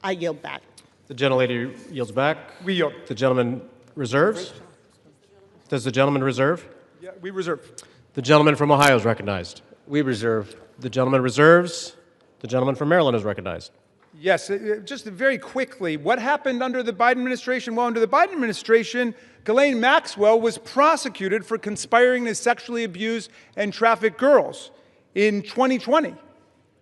I yield back. The gentlelady yields back. We yield. The gentleman reserves. Does the gentleman reserve? Yeah, we reserve. The gentleman from Ohio is recognized. We reserve. The gentleman reserves. The gentleman from Maryland is recognized. Yes, just very quickly, what happened under the Biden administration? Well, under the Biden administration, Ghislaine Maxwell was prosecuted for conspiring to sexually abuse and traffic girls in 2020.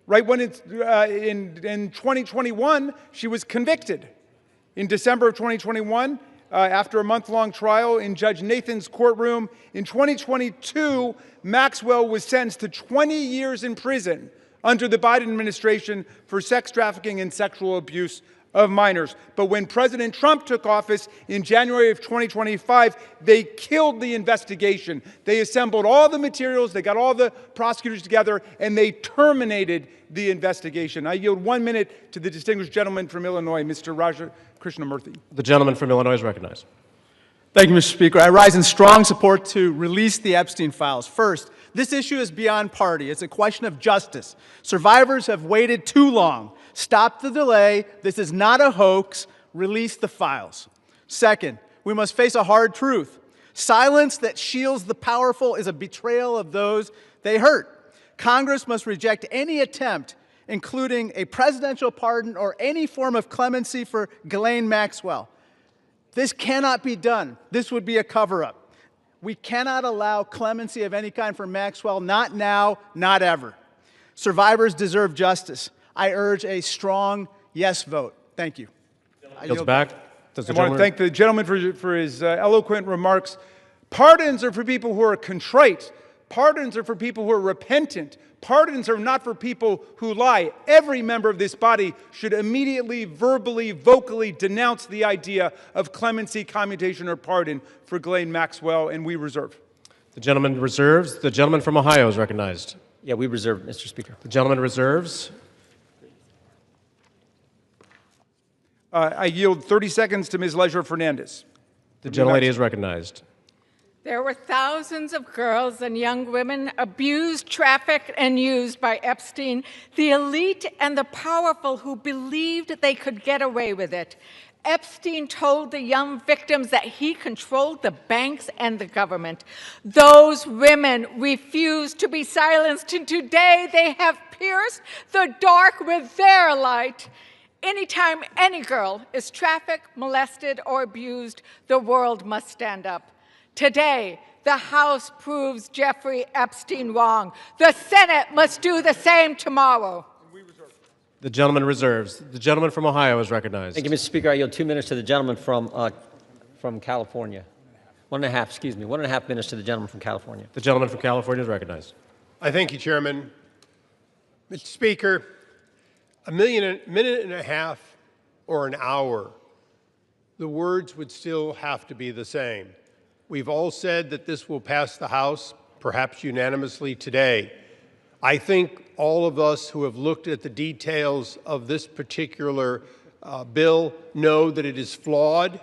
Right when it's in 2021, she was convicted. In December of 2021, after a month-long trial in Judge Nathan's courtroom, in 2022, Maxwell was sentenced to 20 years in prison under the Biden administration for sex trafficking and sexual abuse of minors. But when President Trump took office in January of 2025, they killed the investigation. They assembled all the materials, they got all the prosecutors together, and they terminated the investigation. I yield 1 minute to the distinguished gentleman from Illinois, Mr. Raja Krishnamurthy. The gentleman from Illinois is recognized. Thank you, Mr. Speaker. I rise in strong support to release the Epstein files. First, this issue is beyond party. It's a question of justice. Survivors have waited too long. Stop the delay. This is not a hoax. Release the files. Second, we must face a hard truth. Silence that shields the powerful is a betrayal of those they hurt. Congress must reject any attempt, including a presidential pardon or any form of clemency for Ghislaine Maxwell. This cannot be done. This would be a cover-up. We cannot allow clemency of any kind for Maxwell, not now, not ever. Survivors deserve justice. I urge a strong yes vote. Thank you. Yields back. I want to thank the gentleman for his eloquent remarks. Pardons are for people who are contrite. Pardons are for people who are repentant. Pardons are not for people who lie. Every member of this body should immediately, verbally, vocally denounce the idea of clemency, commutation, or pardon for Ghislaine Maxwell, and we reserve. The gentleman reserves. The gentleman from Ohio is recognized. Yeah, we reserve, Mr. Speaker. The gentleman reserves. I yield 30 seconds to Ms. Leisure Fernandez. The gentlelady is recognized. There were thousands of girls and young women abused, trafficked, and used by Epstein, the elite and the powerful who believed they could get away with it. Epstein told the young victims that he controlled the banks and the government. Those women refused to be silenced, and today they have pierced the dark with their light. Anytime any girl is trafficked, molested, or abused, the world must stand up. Today, the House proves Jeffrey Epstein wrong. The Senate must do the same tomorrow. The gentleman reserves. The gentleman from Ohio is recognized. Thank you, Mr. Speaker. I yield 2 minutes to the gentleman from California. 1.5 minutes to the gentleman from California. The gentleman from California is recognized. I thank you, Chairman. Mr. Speaker, a minute and a half or an hour the words would still have to be the same. We've all said that this will pass the House, perhaps unanimously today. I think all of us who have looked at the details of this particular bill know that it is flawed,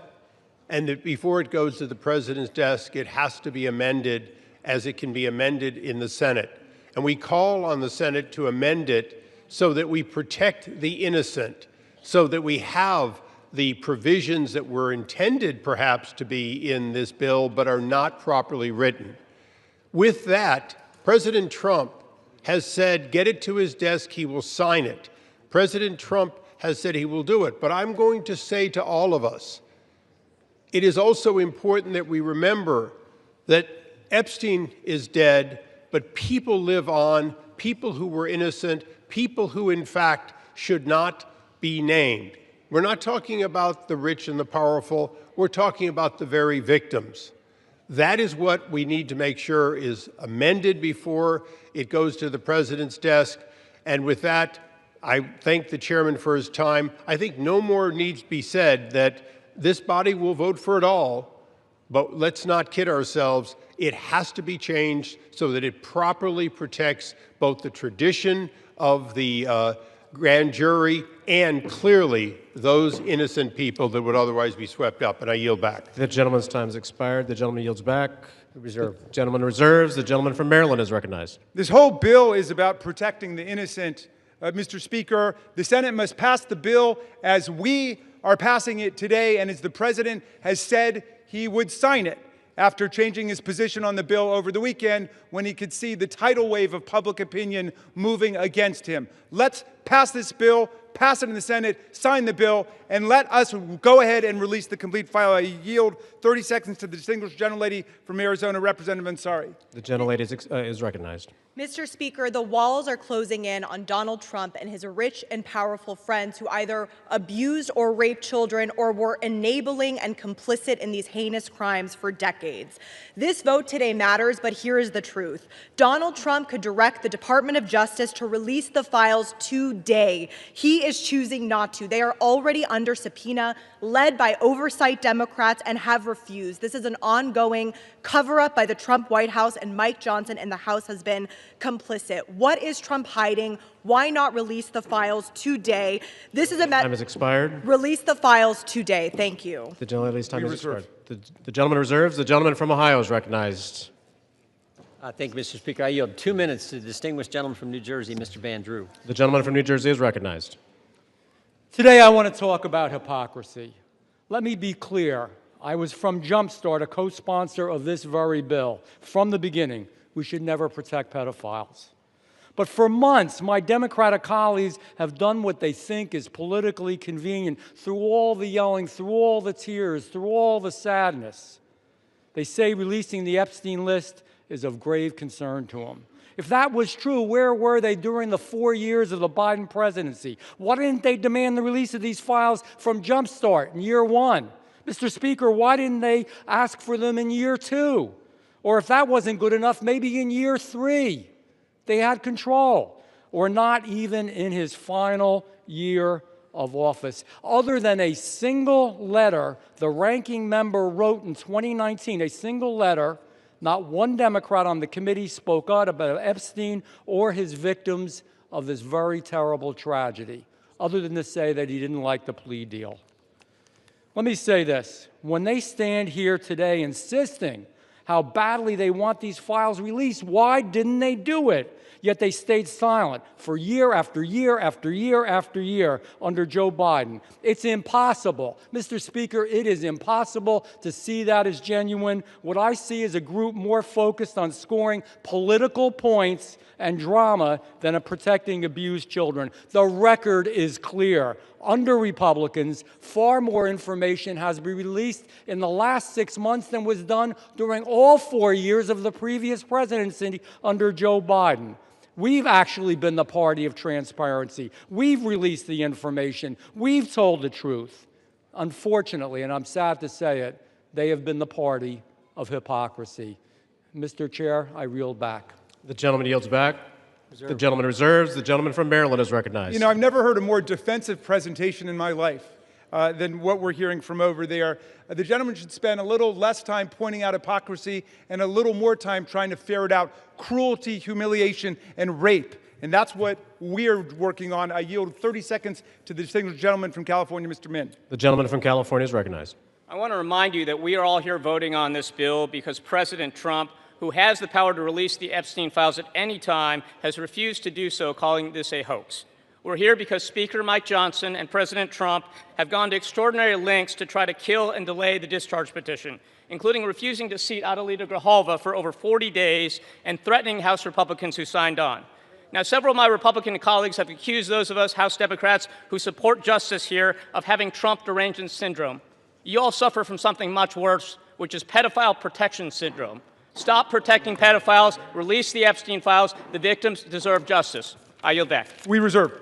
and that before it goes to the President's desk, it has to be amended as it can be amended in the Senate. And we call on the Senate to amend it so that we protect the innocent, so that we have the provisions that were intended perhaps to be in this bill but are not properly written. With that, President Trump has said, get it to his desk, he will sign it. President Trump has said he will do it. But I'm going to say to all of us, it is also important that we remember that Epstein is dead, but people live on, people who were innocent, people who in fact should not be named. We're not talking about the rich and the powerful, we're talking about the very victims. That is what we need to make sure is amended before it goes to the President's desk. And with that, I thank the chairman for his time. I think no more needs to be said that this body will vote for it all, but let's not kid ourselves. It has to be changed so that it properly protects both the tradition of the grand jury and clearly those innocent people that would otherwise be swept up. And I yield back. The gentleman's time has expired. The gentleman yields back. Reserve. The gentleman reserves. The gentleman from Maryland is recognized. This whole bill is about protecting the innocent. Mr. Speaker, the Senate must pass the bill as we are passing it today and as the President has said he would sign it after changing his position on the bill over the weekend when he could see the tidal wave of public opinion moving against him. Let's pass this bill, pass it in the Senate, sign the bill, and let us go ahead and release the complete file. I yield 30 seconds to the distinguished gentlelady from Arizona, Representative Ansari. The gentlelady is recognized. Mr. Speaker, the walls are closing in on Donald Trump and his rich and powerful friends who either abused or raped children or were enabling and complicit in these heinous crimes for decades. This vote today matters, but here is the truth. Donald Trump could direct the Department of Justice to release the files today. He is choosing not to. They are already under subpoena, led by oversight Democrats, and have refused. This is an ongoing cover-up by the Trump White House, and Mike Johnson and the House has been complicit. What is Trump hiding? Why not release the files today? This is a time has expired. Release the files today. Thank you. The gentlelady's time has expired. The gentleman reserves. The gentleman from Ohio is recognized. Thank you, Mr. Speaker. I yield 2 minutes to the distinguished gentleman from New Jersey, Mr. Van Drew. The gentleman from New Jersey is recognized. Today I want to talk about hypocrisy. Let me be clear. I was from Jumpstart, a co-sponsor of this very bill. From the beginning, we should never protect pedophiles. But for months, my Democratic colleagues have done what they think is politically convenient through all the yelling, through all the tears, through all the sadness. They say releasing the Epstein list is of grave concern to them. If that was true, where were they during the 4 years of the Biden presidency? Why didn't they demand the release of these files from Jumpstart in year 1? Mr. Speaker, why didn't they ask for them in year 2? Or if that wasn't good enough, maybe in year 3. They had control, or not even in his final year of office. Other than a single letter the ranking member wrote in 2019, a single letter, not one Democrat on the committee spoke out about Epstein or his victims of this very terrible tragedy, other than to say that he didn't like the plea deal. Let me say this. When they stand here today insisting how badly they want these files released, why didn't they do it? Yet they stayed silent for year after year after year after year under Joe Biden. It's impossible. Mr. Speaker, it is impossible to see that as genuine. What I see is a group more focused on scoring political points and drama than on protecting abused children. The record is clear. Under Republicans, far more information has been released in the last 6 months than was done during all 4 years of the previous presidency under Joe Biden. We've actually been the party of transparency. We've released the information. We've told the truth. Unfortunately, and I'm sad to say it, they have been the party of hypocrisy. Mr. Chair, I reel back. The gentleman yields back. The gentleman reserves. The gentleman from Maryland is recognized. You know, I've never heard a more defensive presentation in my life. than what we're hearing from over there. The gentleman should spend a little less time pointing out hypocrisy and a little more time trying to ferret out cruelty, humiliation, and rape. And that's what we're working on. I yield 30 seconds to the distinguished gentleman from California, Mr. Min. The gentleman from California is recognized. I want to remind you that we are all here voting on this bill because President Trump, who has the power to release the Epstein files at any time, has refused to do so, calling this a hoax. We're here because Speaker Mike Johnson and President Trump have gone to extraordinary lengths to try to kill and delay the discharge petition, including refusing to seat Adelita Grijalva for over 40 days and threatening House Republicans who signed on. Now, several of my Republican colleagues have accused those of us House Democrats who support justice here of having Trump derangement syndrome. You all suffer from something much worse, which is pedophile protection syndrome. Stop protecting pedophiles, release the Epstein files. The victims deserve justice. I yield back. We reserve.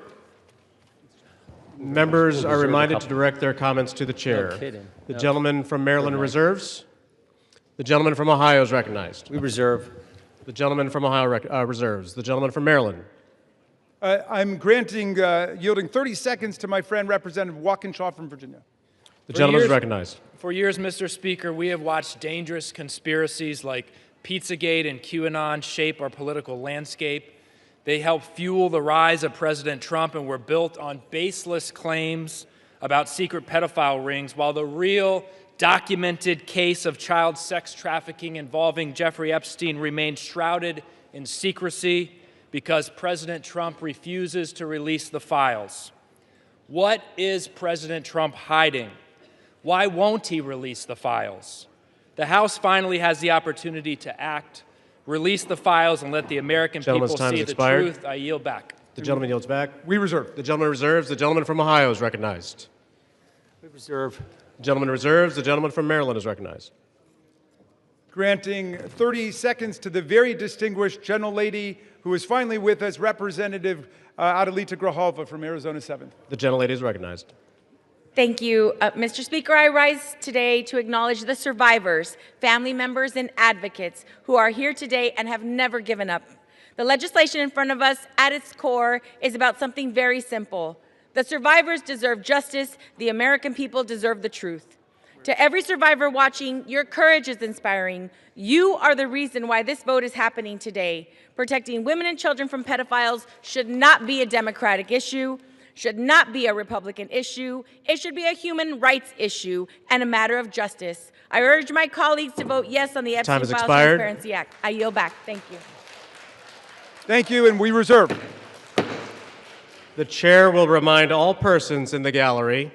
Members are reminded to direct their comments to the chair. No kidding. The gentleman from Maryland reserves. The gentleman from Ohio is recognized. We reserve. The gentleman from Ohio reserves. The gentleman from Maryland. I'm yielding 30 seconds to my friend, Representative Walkinshaw from Virginia. The gentleman is recognized. For years, Mr. Speaker, we have watched dangerous conspiracies like Pizzagate and QAnon shape our political landscape. They help fuel the rise of President Trump and were built on baseless claims about secret pedophile rings, while the real documented case of child sex trafficking involving Jeffrey Epstein remained shrouded in secrecy because President Trump refuses to release the files. What is President Trump hiding? Why won't he release the files? The House finally has the opportunity to act, release the files, and let the American people see the truth. I yield back. The gentleman yields back. We reserve. The gentleman reserves. The gentleman from Ohio is recognized. We reserve. The gentleman reserves. The gentleman from Maryland is recognized. Granting 30 seconds to the very distinguished gentlelady who is finally with us, Representative Adelita Grijalva from Arizona 7th. The gentlelady is recognized. Thank you. Mr. Speaker, I rise today to acknowledge the survivors, family members, and advocates who are here today and have never given up. The legislation in front of us, at its core, is about something very simple. The survivors deserve justice. The American people deserve the truth. To every survivor watching, your courage is inspiring. You are the reason why this vote is happening today. Protecting women and children from pedophiles should not be a Democratic issue, should not be a Republican issue. It should be a human rights issue and a matter of justice. I urge my colleagues to vote yes on the Epstein Files Transparency Act. I yield back. Thank you. Thank you, and we reserve. The chair will remind all persons in the gallery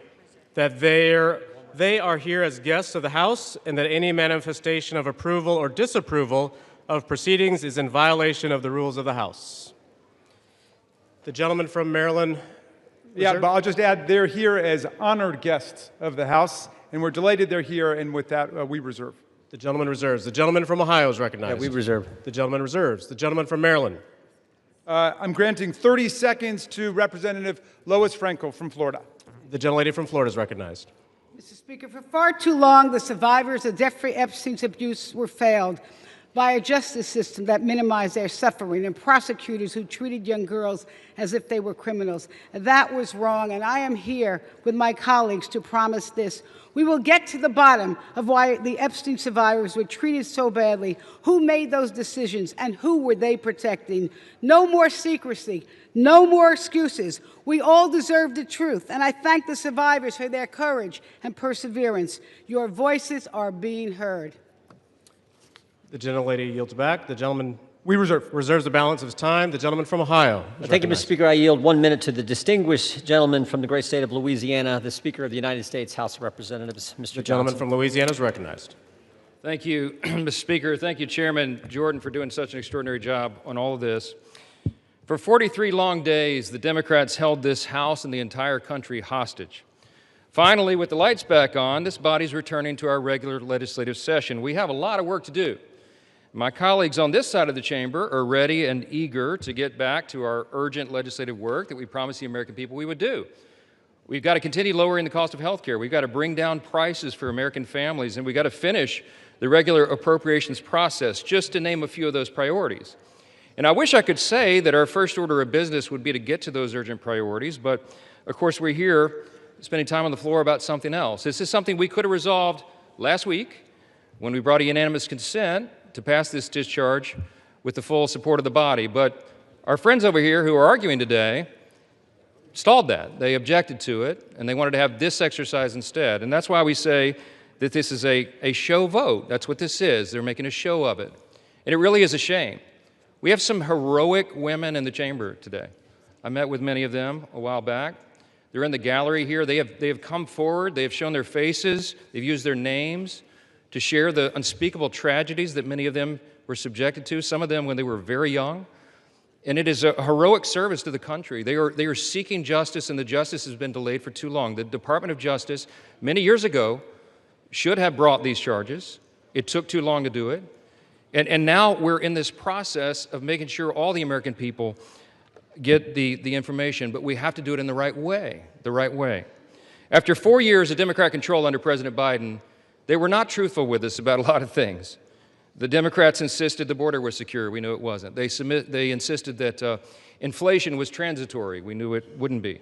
that they are here as guests of the House and that any manifestation of approval or disapproval of proceedings is in violation of the rules of the House. The gentleman from Maryland. Yeah, but I'll just add they're here as honored guests of the House, and we're delighted they're here, and with that, we reserve. The gentleman reserves. The gentleman from Ohio is recognized. Yeah, we reserve. The gentleman reserves. The gentleman from Maryland. I'm granting 30 seconds to Representative Lois Frankel from Florida. The gentlelady from Florida is recognized. Mr. Speaker, for far too long, the survivors of Jeffrey Epstein's abuse were failed by a justice system that minimized their suffering and prosecutors who treated young girls as if they were criminals. That was wrong, and I am here with my colleagues to promise this. We will get to the bottom of why the Epstein survivors were treated so badly, who made those decisions, and who were they protecting. No more secrecy, no more excuses. We all deserve the truth, and I thank the survivors for their courage and perseverance. Your voices are being heard. The gentlelady yields back. The gentleman reserves the balance of his time. The gentleman from Ohio. Thank you, Mr. Speaker. I yield 1 minute to the distinguished gentleman from the great state of Louisiana, the Speaker of the United States House of Representatives, Mr. The gentleman from Louisiana is recognized. Thank you, Mr. Speaker. Thank you, Chairman Jordan, for doing such an extraordinary job on all of this. For 43 long days, the Democrats held this House and the entire country hostage. Finally, with the lights back on, this body's returning to our regular legislative session. We have a lot of work to do. My colleagues on this side of the chamber are ready and eager to get back to our urgent legislative work that we promised the American people we would do. We've got to continue lowering the cost of health care. We've got to bring down prices for American families, and we've got to finish the regular appropriations process, just to name a few of those priorities. And I wish I could say that our first order of business would be to get to those urgent priorities, but of course we're here spending time on the floor about something else. This is something we could have resolved last week when we brought a unanimous consent to pass this discharge with the full support of the body. But our friends over here who are arguing today stalled that. They objected to it, and they wanted to have this exercise instead. And that's why we say that this is a show vote. That's what this is. They're making a show of it. And it really is a shame. We have some heroic women in the chamber today. I met with many of them a while back. They're in the gallery here. They have come forward. They have shown their faces. They've used their names to share the unspeakable tragedies that many of them were subjected to, some of them when they were very young. And it is a heroic service to the country. They are seeking justice, and the justice has been delayed for too long. The Department of Justice, many years ago, should have brought these charges. It took too long to do it. And now we're in this process of making sure all the American people get the information, but we have to do it in the right way, After 4 years of Democrat control under President Biden, they were not truthful with us about a lot of things. The Democrats insisted the border was secure. We knew it wasn't. They insisted that inflation was transitory. We knew it wouldn't be.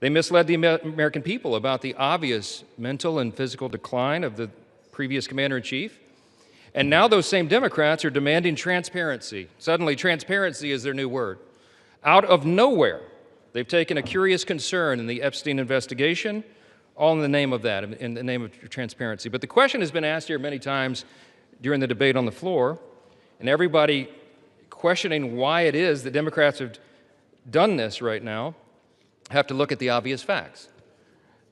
They misled the American people about the obvious mental and physical decline of the previous commander-in-chief. And now those same Democrats are demanding transparency. Suddenly, transparency is their new word. Out of nowhere, they've taken a curious concern in the Epstein investigation, all in the name of that, in the name of transparency. But the question has been asked here many times during the debate on the floor, and everybody questioning why it is that Democrats have done this right now have to look at the obvious facts.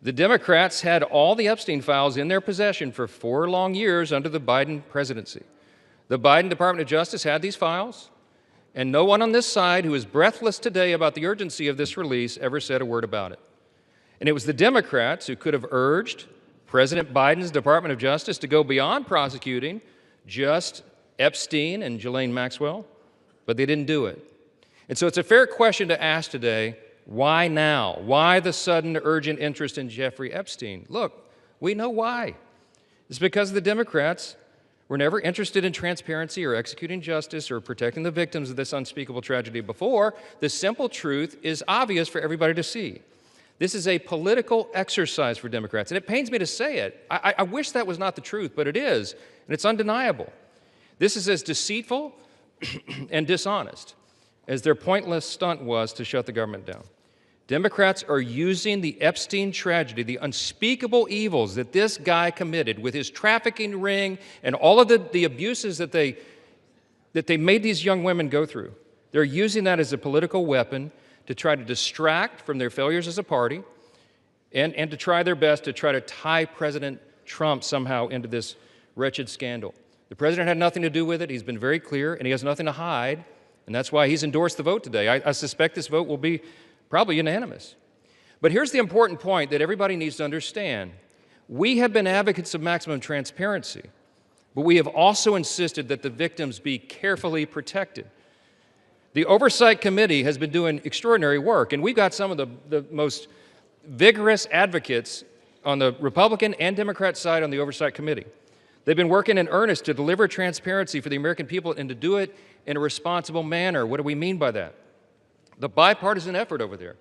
The Democrats had all the Epstein files in their possession for 4 long years under the Biden presidency. The Biden Department of Justice had these files, and no one on this side who is breathless today about the urgency of this release ever said a word about it. And it was the Democrats who could have urged President Biden's Department of Justice to go beyond prosecuting just Epstein and Ghislaine Maxwell, but they didn't do it. And so it's a fair question to ask today, why now? Why the sudden urgent interest in Jeffrey Epstein? Look, we know why. It's because the Democrats were never interested in transparency or executing justice or protecting the victims of this unspeakable tragedy before. The simple truth is obvious for everybody to see. This is a political exercise for Democrats, and it pains me to say it. I wish that was not the truth, but it is, and it's undeniable. This is as deceitful and dishonest as their pointless stunt was to shut the government down. Democrats are using the Epstein tragedy, the unspeakable evils that this guy committed with his trafficking ring and all of the abuses that they made these young women go through. They're using that as a political weapon to try to distract from their failures as a party and to try their best to try to tie President Trump somehow into this wretched scandal. The president had nothing to do with it. He's been very clear, and he has nothing to hide, and that's why he's endorsed the vote today. I suspect this vote will be probably unanimous. But here's the important point that everybody needs to understand. We have been advocates of maximum transparency, but we have also insisted that the victims be carefully protected. The Oversight Committee has been doing extraordinary work, and we've got some of the most vigorous advocates on the Republican and Democrat side on the Oversight Committee. They've been working in earnest to deliver transparency for the American people and to do it in a responsible manner. What do we mean by that? The bipartisan effort over there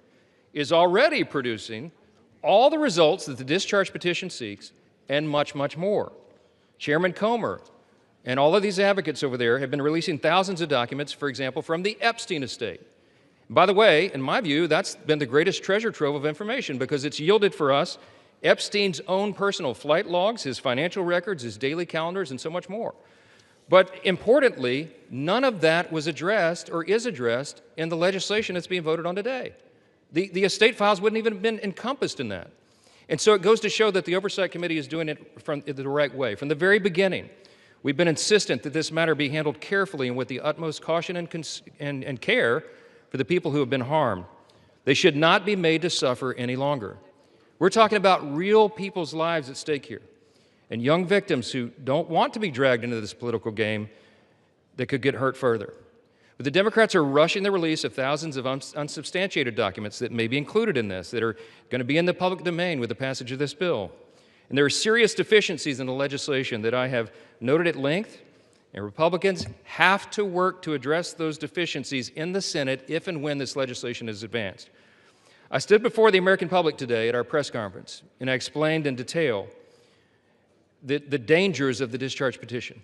is already producing all the results that the discharge petition seeks and much, much more. Chairman Comer and all of these advocates over there have been releasing thousands of documents, for example, from the Epstein estate. By the way, in my view, that's been the greatest treasure trove of information because it's yielded for us Epstein's own personal flight logs, his financial records, his daily calendars, and so much more. But importantly, none of that was addressed or is addressed in the legislation that's being voted on today. The estate files wouldn't even have been encompassed in that. And so it goes to show that the Oversight Committee is doing it from the right way. From the very beginning, we've been insistent that this matter be handled carefully and with the utmost caution and care for the people who have been harmed. They should not be made to suffer any longer. We're talking about real people's lives at stake here, and young victims who don't want to be dragged into this political game that could get hurt further. But the Democrats are rushing the release of thousands of unsubstantiated documents that may be included in this, that are going to be in the public domain with the passage of this bill. And there are serious deficiencies in the legislation that I have noted at length, and Republicans have to work to address those deficiencies in the Senate if and when this legislation is advanced. I stood before the American public today at our press conference, and I explained in detail the dangers of the discharge petition.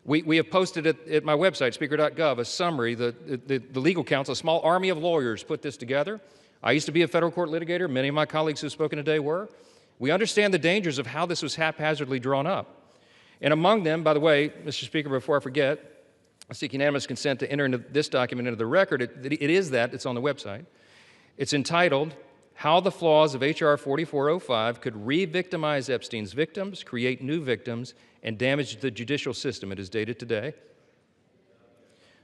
We have posted at my website, speaker.gov, a summary. The legal counsel, a small army of lawyers, put this together. I used to be a federal court litigator. Many of my colleagues who've spoken today were. We understand the dangers of how this was haphazardly drawn up. And among them, by the way, Mr. Speaker, before I forget, I seek unanimous consent to enter into this document into the record. It's on the website. It's entitled, How the Flaws of H.R. 4405 Could Re-Victimize Epstein's Victims, Create New Victims, and Damage the Judicial System. It is dated today.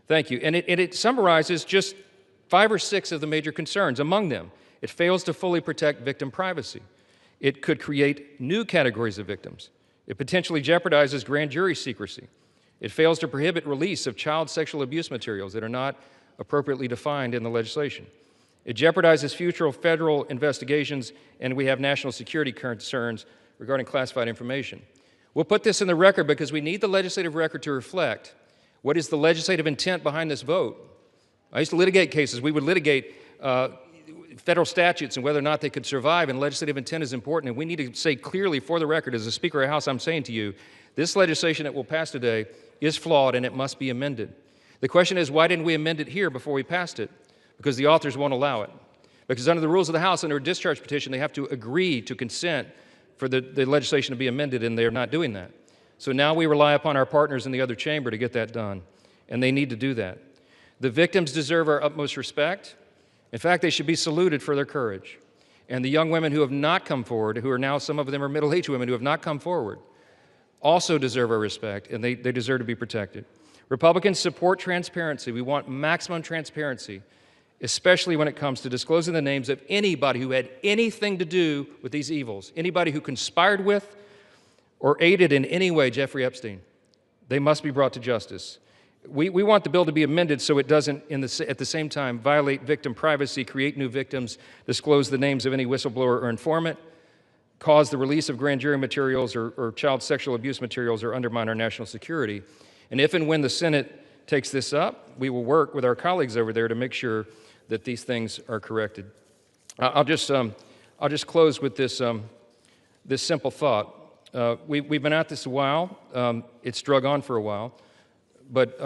Thank you. And it summarizes just 5 or 6 of the major concerns. Among them, it fails to fully protect victim privacy. It could create new categories of victims. It potentially jeopardizes grand jury secrecy. It fails to prohibit release of child sexual abuse materials that are not appropriately defined in the legislation. It jeopardizes future federal investigations, and we have national security concerns regarding classified information. We'll put this in the record because we need the legislative record to reflect what is the legislative intent behind this vote. I used to litigate cases. We would litigate federal statutes and whether or not they could survive, and legislative intent is important, and we need to say clearly for the record, as a Speaker of the House, I'm saying to you, this legislation that will pass today is flawed and it must be amended. The question is, why didn't we amend it here before we passed it? Because the authors won't allow it. Because under the rules of the House, under a discharge petition, they have to agree to consent for the legislation to be amended, and they're not doing that. So now we rely upon our partners in the other chamber to get that done, and they need to do that. The victims deserve our utmost respect. In fact, they should be saluted for their courage. And the young women who have not come forward, who are now, some of them are middle-aged women who have not come forward, also deserve our respect, and they deserve to be protected. Republicans support transparency. We want maximum transparency, especially when it comes to disclosing the names of anybody who had anything to do with these evils, anybody who conspired with or aided in any way Jeffrey Epstein. They must be brought to justice. We want the bill to be amended so it doesn't, at the same time, violate victim privacy, create new victims, disclose the names of any whistleblower or informant, cause the release of grand jury materials or child sexual abuse materials, or undermine our national security. And if and when the Senate takes this up, we will work with our colleagues over there to make sure that these things are corrected. I'll just close with this simple thought. We've been at this a while. It's drug on for a while, but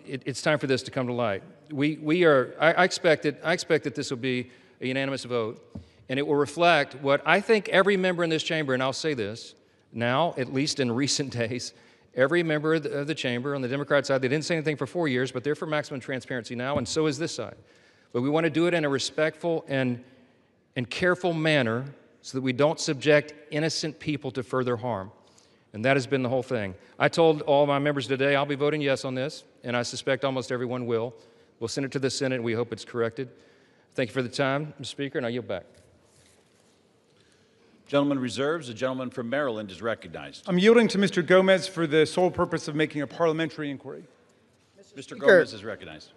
it's time for this to come to light. I expect that this will be a unanimous vote, and it will reflect what I think every member in this chamber, and I'll say this now, at least in recent days, every member of the chamber on the Democrat side, they didn't say anything for 4 years, but they're for maximum transparency now, and so is this side. But we want to do it in a respectful and careful manner so that we don't subject innocent people to further harm. And that has been the whole thing. I told all my members today I'll be voting yes on this, and I suspect almost everyone will. We'll send it to the Senate, and we hope it's corrected. Thank you for the time, Mr. Speaker, and I yield back. Gentleman reserves. The gentleman from Maryland is recognized. I'm yielding to Mr. Gomez for the sole purpose of making a parliamentary inquiry. Mr. Gomez is recognized.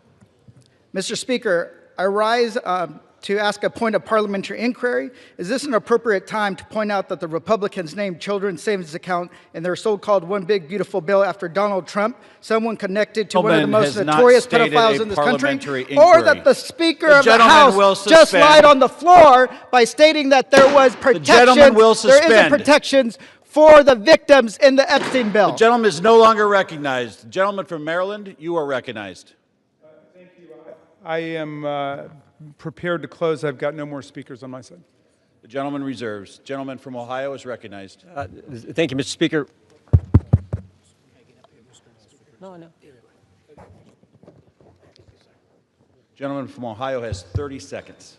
Mr. Speaker, I rise to ask a point of parliamentary inquiry. Is this an appropriate time to point out that the Republicans named children's savings account in their so-called one big beautiful bill after Donald Trump, someone connected to one of the most notorious pedophiles in this country, or that the Speaker of the House just lied on the floor by stating that there was protections, there isn't protections for the victims in the Epstein bill. The gentleman is no longer recognized. The gentleman from Maryland, you are recognized. Thank you. I am prepared to close. I've got no more speakers on my side. The gentleman reserves. Gentleman from Ohio is recognized. Thank you, Mr. Speaker. No. Gentleman from Ohio has 30 seconds.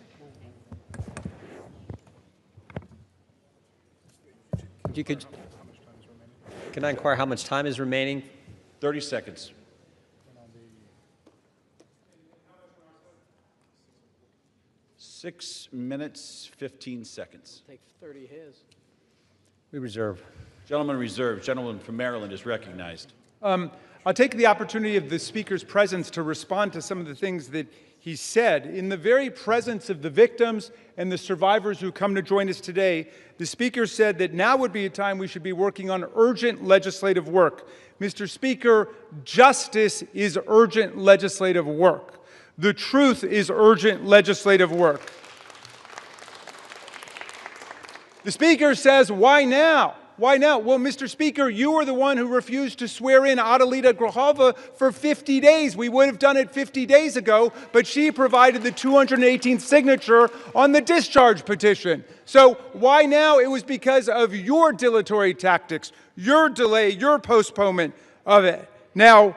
Can I inquire how much time is remaining? 30 seconds. Six minutes, 15 seconds. Take 30 his. We reserve. Gentleman reserved. Gentleman from Maryland is recognized. I'll take the opportunity of the Speaker's presence to respond to some of the things that he said. In the very presence of the victims and the survivors who come to join us today, the Speaker said that now would be a time we should be working on urgent legislative work. Mr. Speaker, justice is urgent legislative work. The truth is urgent legislative work. The Speaker says, why now? Why now? Well, Mr. Speaker, you were the one who refused to swear in Adelita Grajova for 50 days. We would have done it 50 days ago, but she provided the 218th signature on the discharge petition. So why now? It was because of your dilatory tactics, your delay, your postponement of it. Now,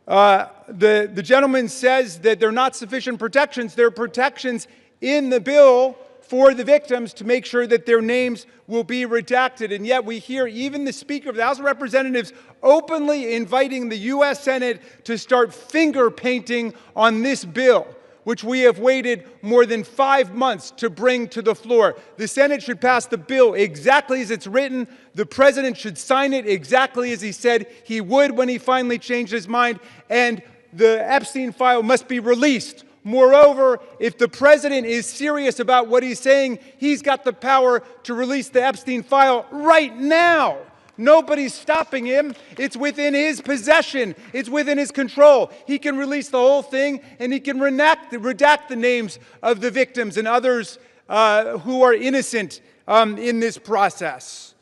the gentleman says that there are not sufficient protections. There are protections in the bill for the victims to make sure that their names will be redacted. And yet we hear even the Speaker of the House of Representatives openly inviting the U.S. Senate to start finger painting on this bill, which we have waited more than 5 months to bring to the floor. The Senate should pass the bill exactly as it's written. The President should sign it exactly as he said he would when he finally changed his mind. And the Epstein file must be released. Moreover, if the President is serious about what he's saying, he's got the power to release the Epstein file right now. Nobody's stopping him. It's within his possession. It's within his control. He can release the whole thing, and he can redact the names of the victims and others who are innocent in this process.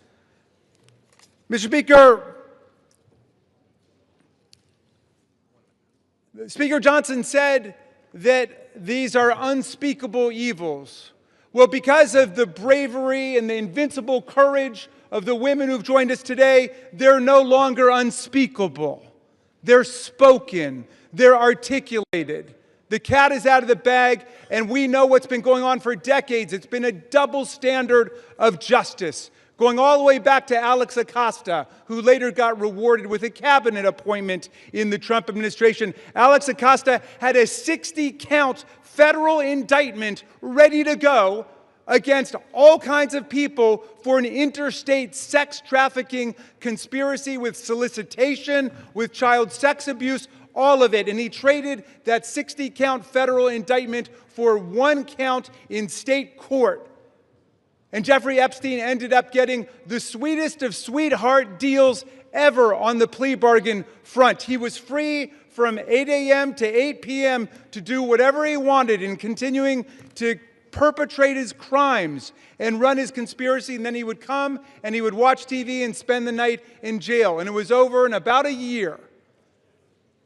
Mr. Speaker, Speaker Johnson said that these are unspeakable evils. Well, because of the bravery and the invincible courage of the women who've joined us today, they're no longer unspeakable. They're spoken. They're articulated. The cat is out of the bag, and we know what's been going on for decades. It's been a double standard of justice, going all the way back to Alex Acosta, who later got rewarded with a cabinet appointment in the Trump administration. Alex Acosta had a 60-count federal indictment ready to go against all kinds of people for an interstate sex trafficking conspiracy with solicitation, with child sex abuse, all of it. And he traded that 60-count federal indictment for 1 count in state court. And Jeffrey Epstein ended up getting the sweetest of sweetheart deals ever on the plea bargain front. He was free from 8 a.m. to 8 p.m. to do whatever he wanted and continuing to perpetrate his crimes and run his conspiracy. And then he would come and he would watch TV and spend the night in jail. And it was over in about a year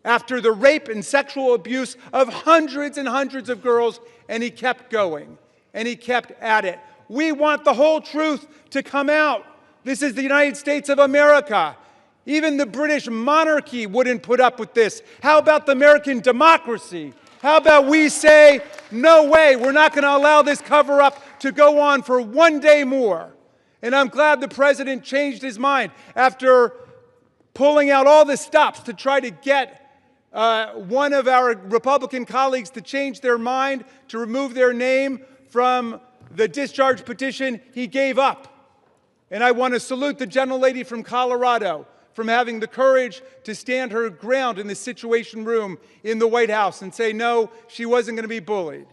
after the rape and sexual abuse of hundreds and hundreds of girls. And he kept going and he kept at it. We want the whole truth to come out. This is the United States of America. Even the British monarchy wouldn't put up with this. How about the American democracy? How about we say, no way, we're not going to allow this cover-up to go on for 1 day more. And I'm glad the President changed his mind after pulling out all the stops to try to get one of our Republican colleagues to change their mind, to remove their name from the discharge petition. He gave up. And I want to salute the gentlelady from Colorado from having the courage to stand her ground in the Situation Room in the White House and say, no, she wasn't going to be bullied.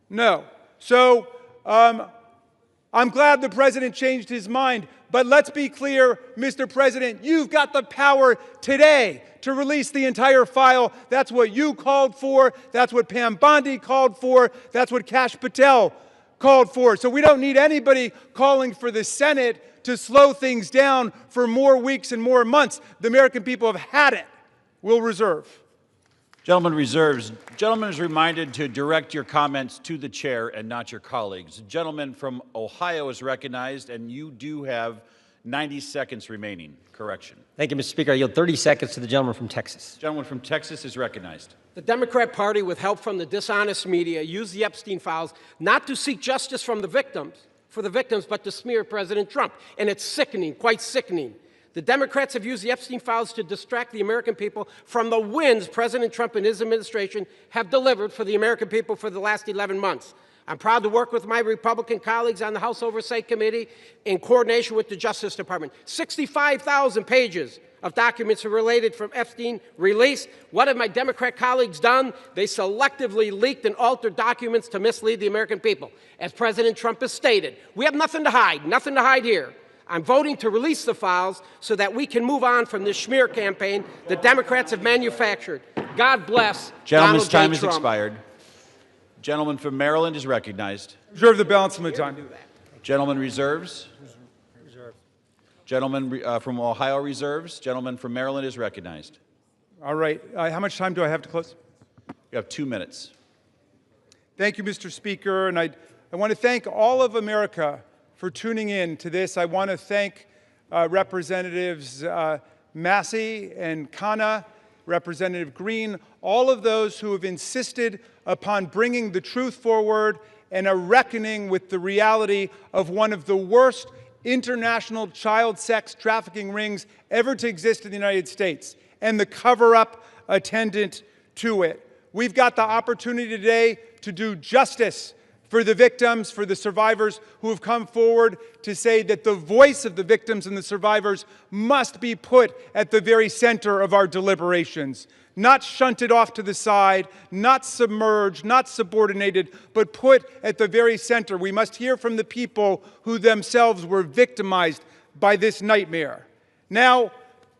No. So I'm glad the President changed his mind. But let's be clear, Mr. President, you've got the power today to release the entire file. That's what you called for. That's what Pam Bondi called for. That's what Kash Patel called for. So we don't need anybody calling for the Senate to slow things down for more weeks and more months. The American people have had it. We'll reserve. Gentleman reserves. Gentleman is reminded to direct your comments to the chair and not your colleagues. The gentleman from Ohio is recognized, and you do have 90 seconds remaining. Correction. Thank you, Mr. Speaker. I yield 30 seconds to the gentleman from Texas. The gentleman from Texas is recognized. The Democrat Party, with help from the dishonest media, used the Epstein files not to seek justice from the victims, but to smear President Trump. And it's sickening, quite sickening. The Democrats have used the Epstein files to distract the American people from the wins President Trump and his administration have delivered for the American people for the last 11 months. I'm proud to work with my Republican colleagues on the House Oversight Committee in coordination with the Justice Department. 65,000 pages of documents are related from Epstein released. What have my Democrat colleagues done? They selectively leaked and altered documents to mislead the American people. As President Trump has stated, we have nothing to hide here. I'm voting to release the files so that we can move on from this smear campaign the Democrats have manufactured. God bless Gentleman's Donald J. time has Trump. expired. Gentleman from Maryland is recognized. Reserve the balance of my time. Gentleman reserves. Gentleman from Ohio reserves. Gentleman from Maryland is recognized. All right. How much time do I have to close? You have 2 minutes. Thank you, Mr. Speaker. And I want to thank all of America for tuning in to this. I want to thank Representatives Massey and Khanna, Representative Green, all of those who have insisted upon bringing the truth forward and a reckoning with the reality of one of the worst international child sex trafficking rings ever to exist in the United States, and the cover-up attendant to it. We've got the opportunity today to do justice for the victims, for the survivors who have come forward to say that the voice of the victims and the survivors must be put at the very center of our deliberations. Not shunted off to the side, not submerged, not subordinated, but put at the very center. We must hear from the people who themselves were victimized by this nightmare. Now,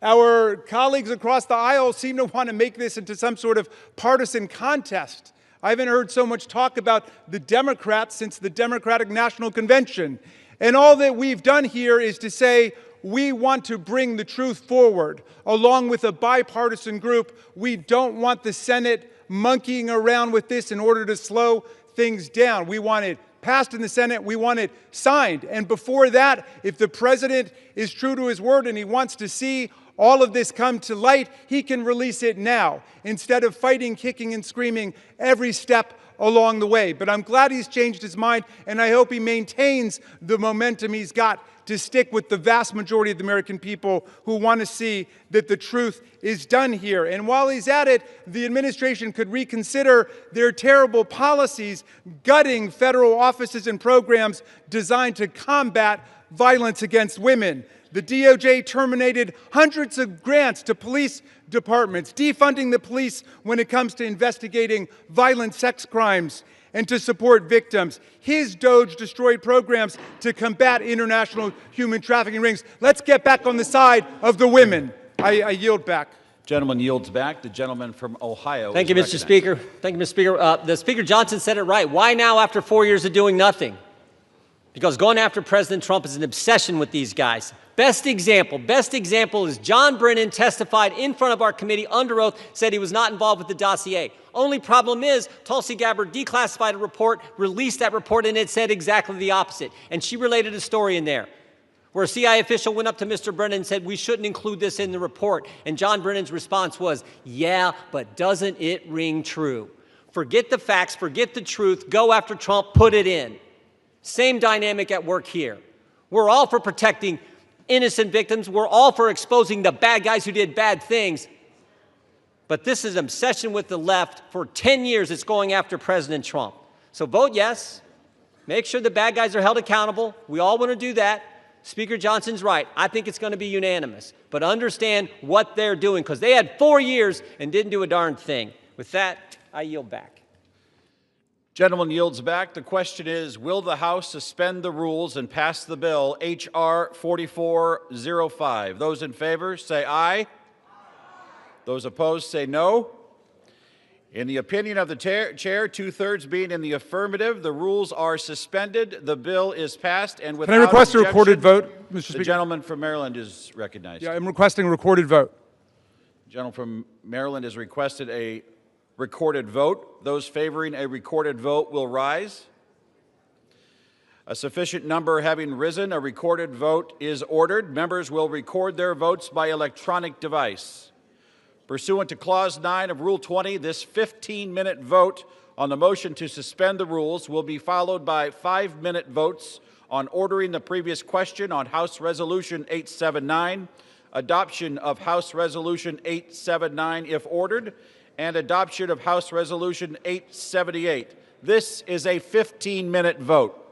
our colleagues across the aisle seem to want to make this into some sort of partisan contest. I haven't heard so much talk about the Democrats since the Democratic National Convention. And all that we've done here is to say, we want to bring the truth forward, along with a bipartisan group. We don't want the Senate monkeying around with this in order to slow things down. We want it passed in the Senate. We want it signed. And before that, if the president is true to his word and he wants to see all of this come to light, he can release it now, instead of fighting, kicking, and screaming every step along the way. But I'm glad he's changed his mind, and I hope he maintains the momentum he's got to stick with the vast majority of the American people who want to see that the truth is done here. And while he's at it, the administration could reconsider their terrible policies, gutting federal offices and programs designed to combat violence against women. The DOJ terminated hundreds of grants to police departments, defunding the police when it comes to investigating violent sex crimes and to support victims. His DOJ destroyed programs to combat international human trafficking rings. Let's get back on the side of the women. I yield back. Gentleman yields back. The gentleman from Ohio. Thank you, Mr. Speaker. Thank you, Mr. Speaker. The Speaker Johnson said it right. Why now after 4 years of doing nothing? Because going after President Trump is an obsession with these guys. Best example is John Brennan testified in front of our committee under oath, said he was not involved with the dossier. Only problem is Tulsi Gabbard declassified a report, released that report, and it said exactly the opposite. And she related a story in there where a CIA official went up to Mr. Brennan and said, we shouldn't include this in the report. And John Brennan's response was, yeah, but doesn't it ring true? Forget the facts, forget the truth, go after Trump, put it in. Same dynamic at work here. We're all for protecting innocent victims. We're all for exposing the bad guys who did bad things. But this is an obsession with the left. For 10 years, it's going after President Trump. So vote yes. Make sure the bad guys are held accountable. We all want to do that. Speaker Johnson's right. I think it's going to be unanimous. But understand what they're doing, because they had 4 years and didn't do a darn thing. With that, I yield back. Gentleman yields back. The question is, will the House suspend the rules and pass the bill, H.R. 4405? Those in favor, say aye. Aye. Those opposed, say no. In the opinion of the chair, two-thirds being in the affirmative, the rules are suspended. The bill is passed, and without Can I request objection, a recorded vote, Mr. Speaker? The gentleman from Maryland is recognized. Yeah, I'm requesting a recorded vote. The gentleman from Maryland has requested a recorded vote. Those favoring a recorded vote will rise. A sufficient number having risen, a recorded vote is ordered. Members will record their votes by electronic device. Pursuant to Clause 9 of Rule 20, this 15-minute vote on the motion to suspend the rules will be followed by 5-minute votes on ordering the previous question on House Resolution 879, adoption of House Resolution 879 if ordered, and adoption of House Resolution 878. This is a 15-minute vote.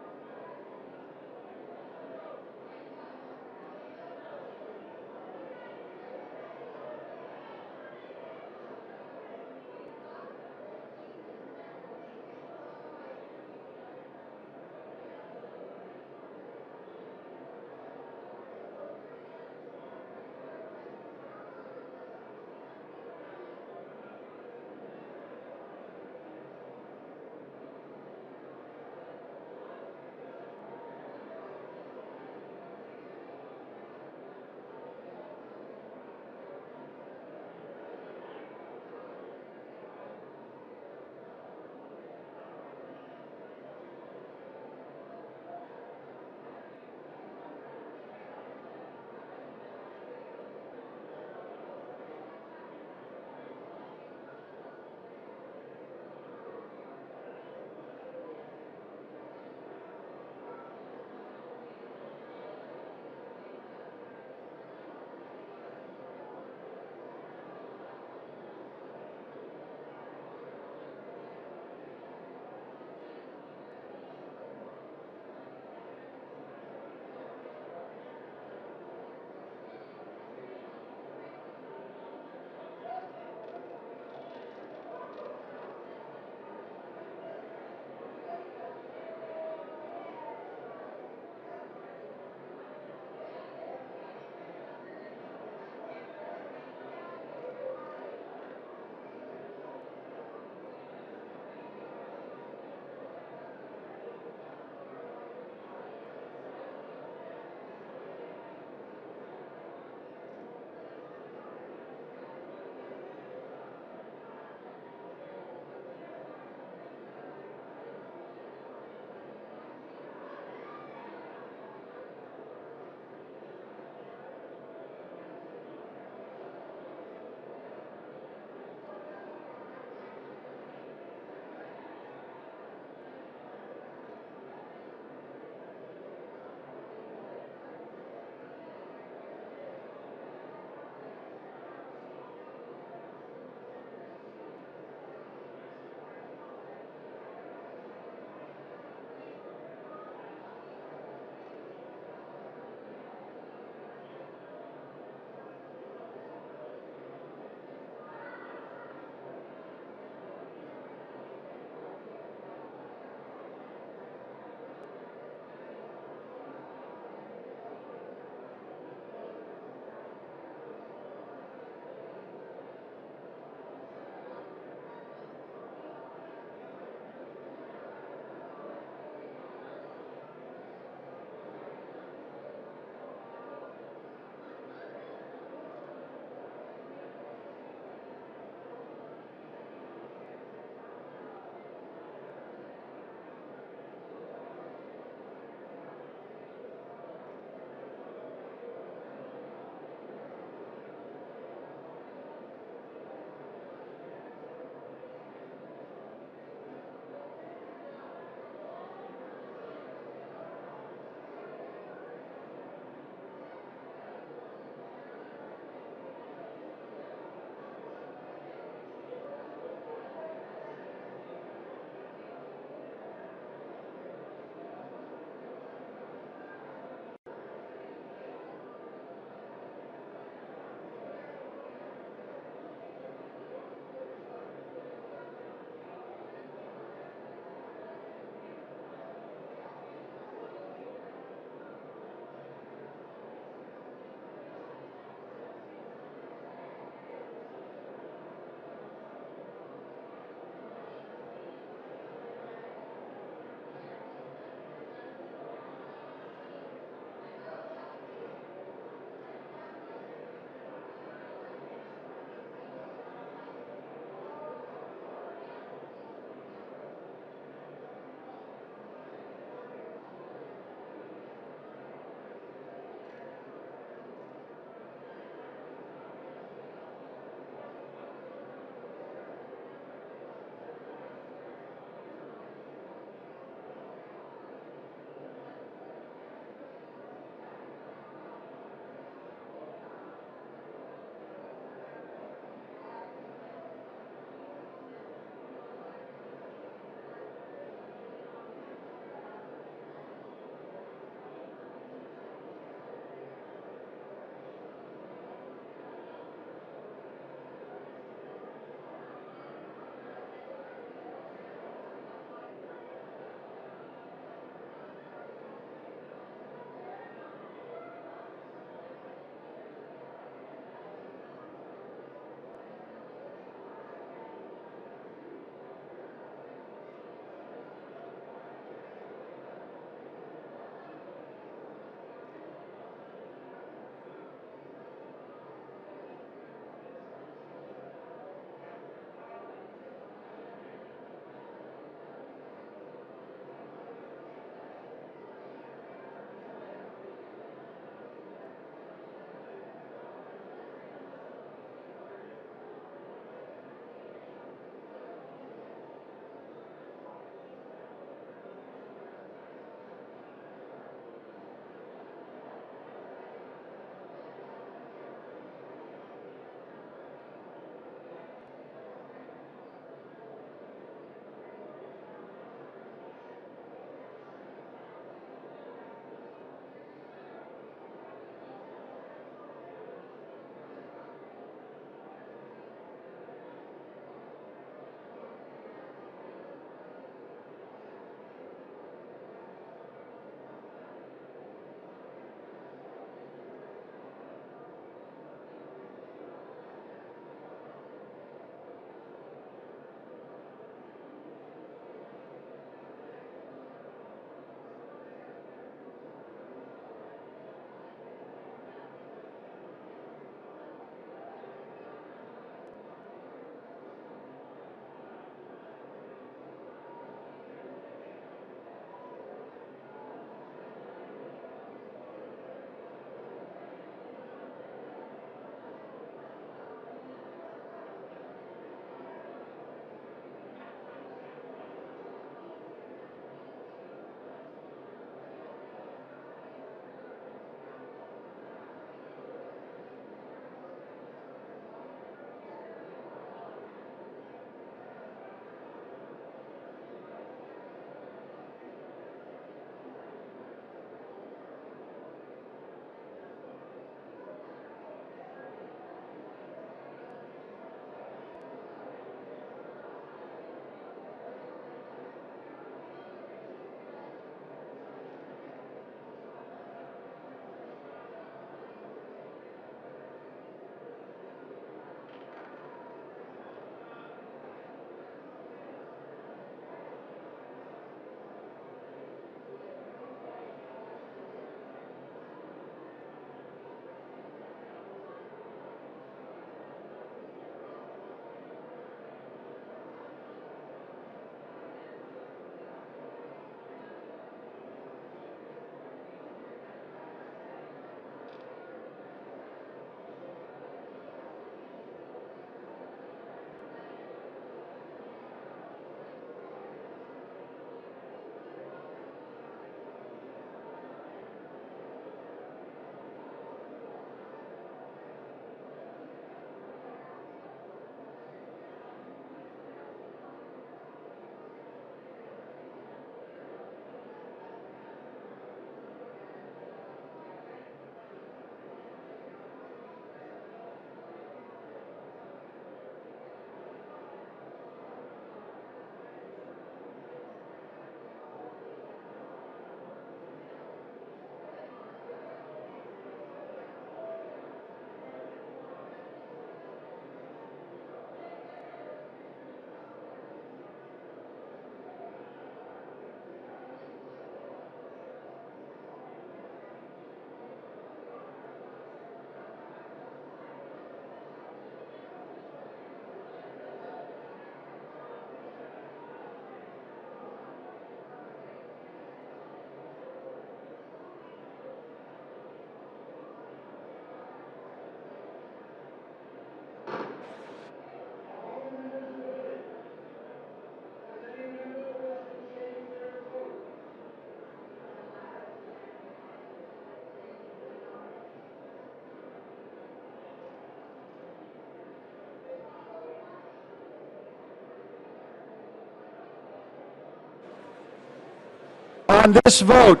On this vote,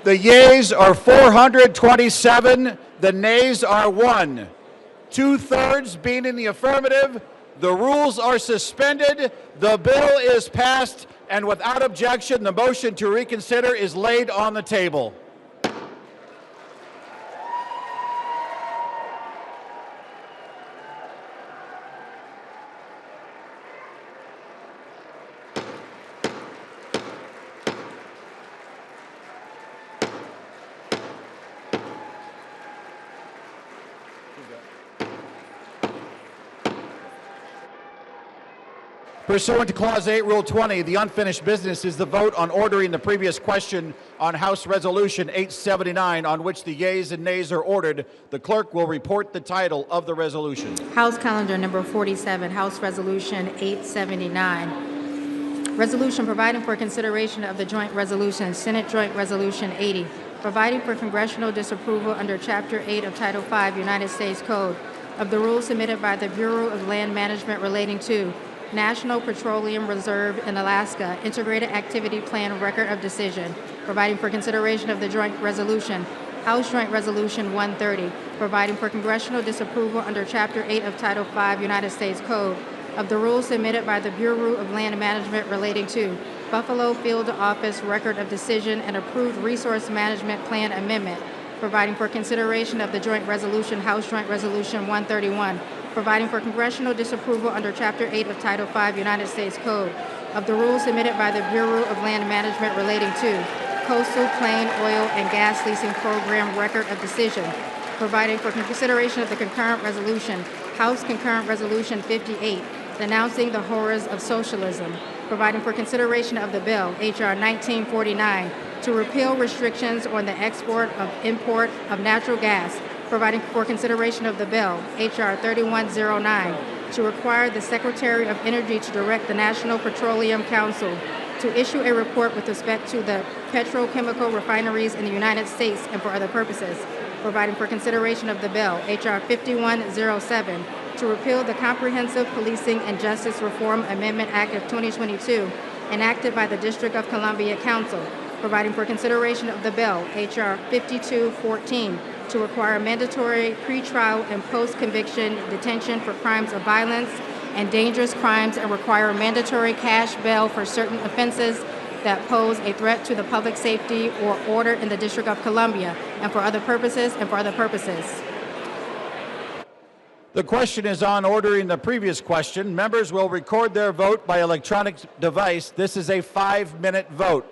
the yeas are 427, the nays are 1. 2/3 being in the affirmative, the rules are suspended, the bill is passed, and without objection, the motion to reconsider is laid on the table. Pursuant to Clause 8, Rule 20, the unfinished business is the vote on ordering the previous question on House Resolution 879, on which the yeas and nays are ordered. The clerk will report the title of the resolution. House Calendar Number 47, House Resolution 879. Resolution providing for consideration of the joint resolution, Senate Joint Resolution 80, providing for congressional disapproval under Chapter 8 of Title 5 United States Code of the rules submitted by the Bureau of Land Management relating to National Petroleum Reserve in Alaska Integrated Activity Plan Record of Decision, providing for consideration of the joint resolution, House Joint Resolution 130, providing for congressional disapproval under Chapter 8 of Title 5 United States Code of the rules submitted by the Bureau of Land Management relating to Buffalo Field Office Record of Decision and approved Resource Management Plan Amendment, providing for consideration of the joint resolution, House Joint Resolution 131, providing for congressional disapproval under Chapter 8 of Title 5 United States Code of the rules submitted by the Bureau of Land Management relating to Coastal Plain Oil and Gas Leasing Program Record of Decision, providing for consideration of the concurrent resolution, House Concurrent Resolution 58, denouncing the horrors of socialism, providing for consideration of the bill, H.R. 1949, to repeal restrictions on the export of import of natural gas, providing for consideration of the bill, H.R. 3109, to require the Secretary of Energy to direct the National Petroleum Council to issue a report with respect to the petrochemical refineries in the United States and for other purposes, providing for consideration of the bill, H.R. 5107, to repeal the Comprehensive Policing and Justice Reform Amendment Act of 2022, enacted by the District of Columbia Council, providing for consideration of the bill, H.R. 5214, to require mandatory pretrial and post-conviction detention for crimes of violence and dangerous crimes and require mandatory cash bail for certain offenses that pose a threat to the public safety or order in the District of Columbia, and for other purposes, The question is on ordering the previous question. Members will record their vote by electronic device. This is a 5-minute vote.